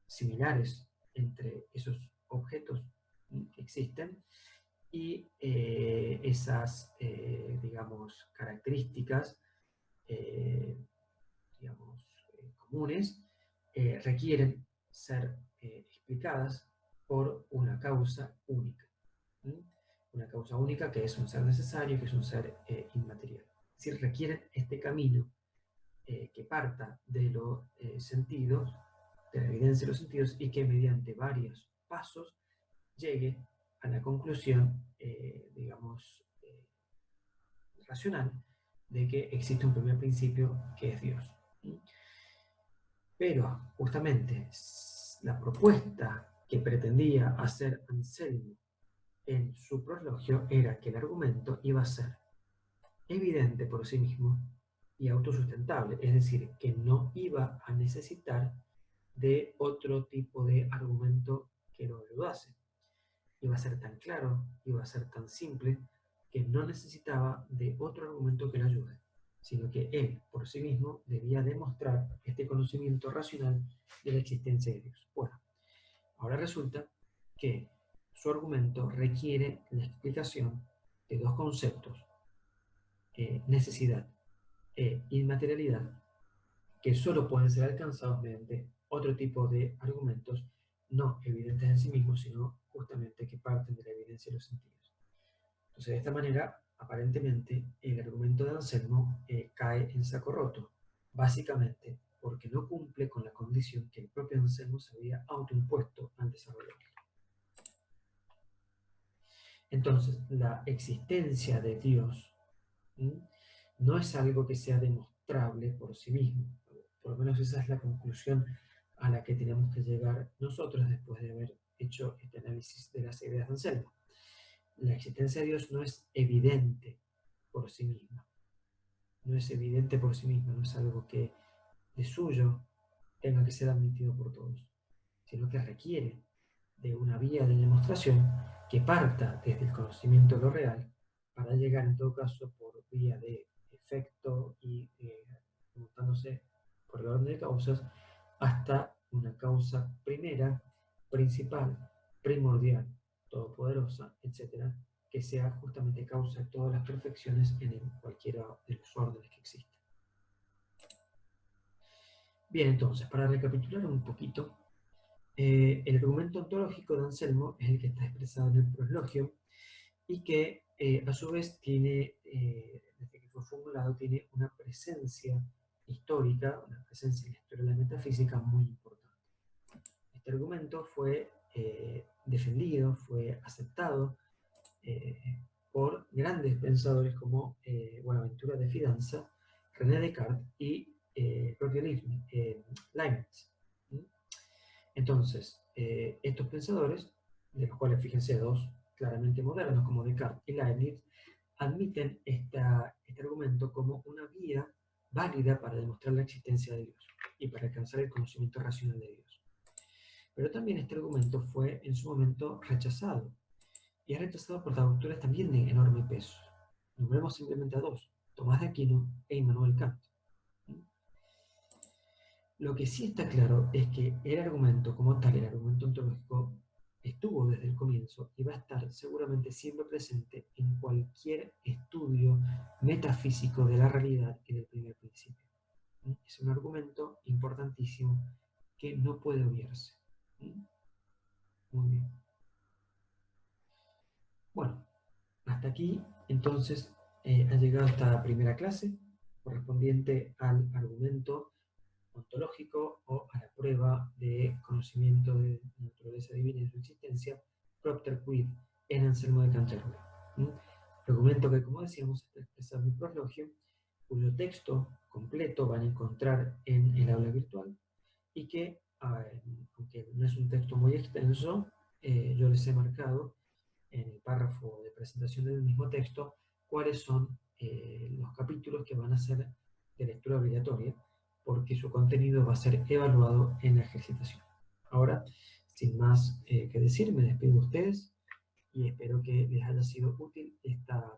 similares entre esos objetos que existen, y esas, digamos, características, digamos, comunes, requieren ser explicadas por una causa única. Una causa única que es un ser necesario, que es un ser inmaterial. Es decir, requieren este camino que parta de los sentidos, de la evidencia de los sentidos, y que mediante varios pasos llegue a la conclusión, digamos, racional, de que existe un primer principio que es Dios. Pero justamente la propuesta que pretendía hacer Anselmo en su prologio era que el argumento iba a ser evidente por sí mismo y autosustentable, es decir, que no iba a necesitar de otro tipo de argumento que lo ayudase. Iba a ser tan claro, iba a ser tan simple, que no necesitaba de otro argumento que lo ayude, sino que él, por sí mismo, debía demostrar este conocimiento racional de la existencia de Dios. Bueno, ahora resulta que su argumento requiere la explicación de dos conceptos, necesidad e inmaterialidad, que solo pueden ser alcanzados mediante otro tipo de argumentos no evidentes en sí mismos, sino justamente que parten de la evidencia de los sentidos. Entonces, de esta manera, aparentemente, el argumento de Anselmo cae en saco roto, básicamente porque no cumple con la condición que el propio Anselmo se había autoimpuesto al desarrollarlo. Entonces, la existencia de Dios no es algo que sea demostrable por sí mismo. Por lo menos esa es la conclusión a la que tenemos que llegar nosotros después de haber hecho este análisis de las ideas de Anselmo. La existencia de Dios no es evidente por sí misma. No es evidente por sí misma, no es algo que de suyo tenga que ser admitido por todos, sino que requiere de una vía de demostración que parta desde el conocimiento de lo real para llegar en todo caso por vía de efecto y montándose por el orden de causas hasta una causa primera, principal, primordial, todopoderosa, etcétera, que sea justamente causa de todas las perfecciones en cualquiera de los órdenes que existen. Bien, entonces, para recapitular un poquito, el argumento ontológico de Anselmo es el que está expresado en el prologio y que a su vez tiene, desde que fue formulado, tiene una presencia histórica, una presencia en la historia de la metafísica muy importante. Este argumento fue defendido, fue aceptado por grandes pensadores como Buenaventura de Fidanza, René Descartes y propio Leibniz. Entonces, estos pensadores, de los cuales fíjense dos claramente modernos como Descartes y Leibniz, admiten este argumento como una vía válida para demostrar la existencia de Dios y para alcanzar el conocimiento racional de Dios. Pero también este argumento fue en su momento rechazado, y es rechazado por autores también de enorme peso. Nombremos simplemente a dos, Tomás de Aquino e Immanuel Kant. Lo que sí está claro es que el argumento como tal, el argumento ontológico, estuvo desde el comienzo y va a estar seguramente siempre presente en cualquier estudio metafísico de la realidad en el primer principio. Es un argumento importantísimo que no puede obviarse. Muy bien. Bueno, hasta aquí entonces ha llegado esta primera clase correspondiente al argumento ontológico o a la prueba de conocimiento de naturaleza divina y de su existencia, propter quid en Anselmo de Canterbury. Argumento que, como decíamos, está expresado en el prologio, cuyo texto completo van a encontrar en el aula virtual y que, aunque no es un texto muy extenso, yo les he marcado en el párrafo de presentación del mismo texto cuáles son los capítulos que van a ser de lectura obligatoria, porque su contenido va a ser evaluado en la ejercitación. Ahora, sin más que decir, me despido de ustedes y espero que les haya sido útil esta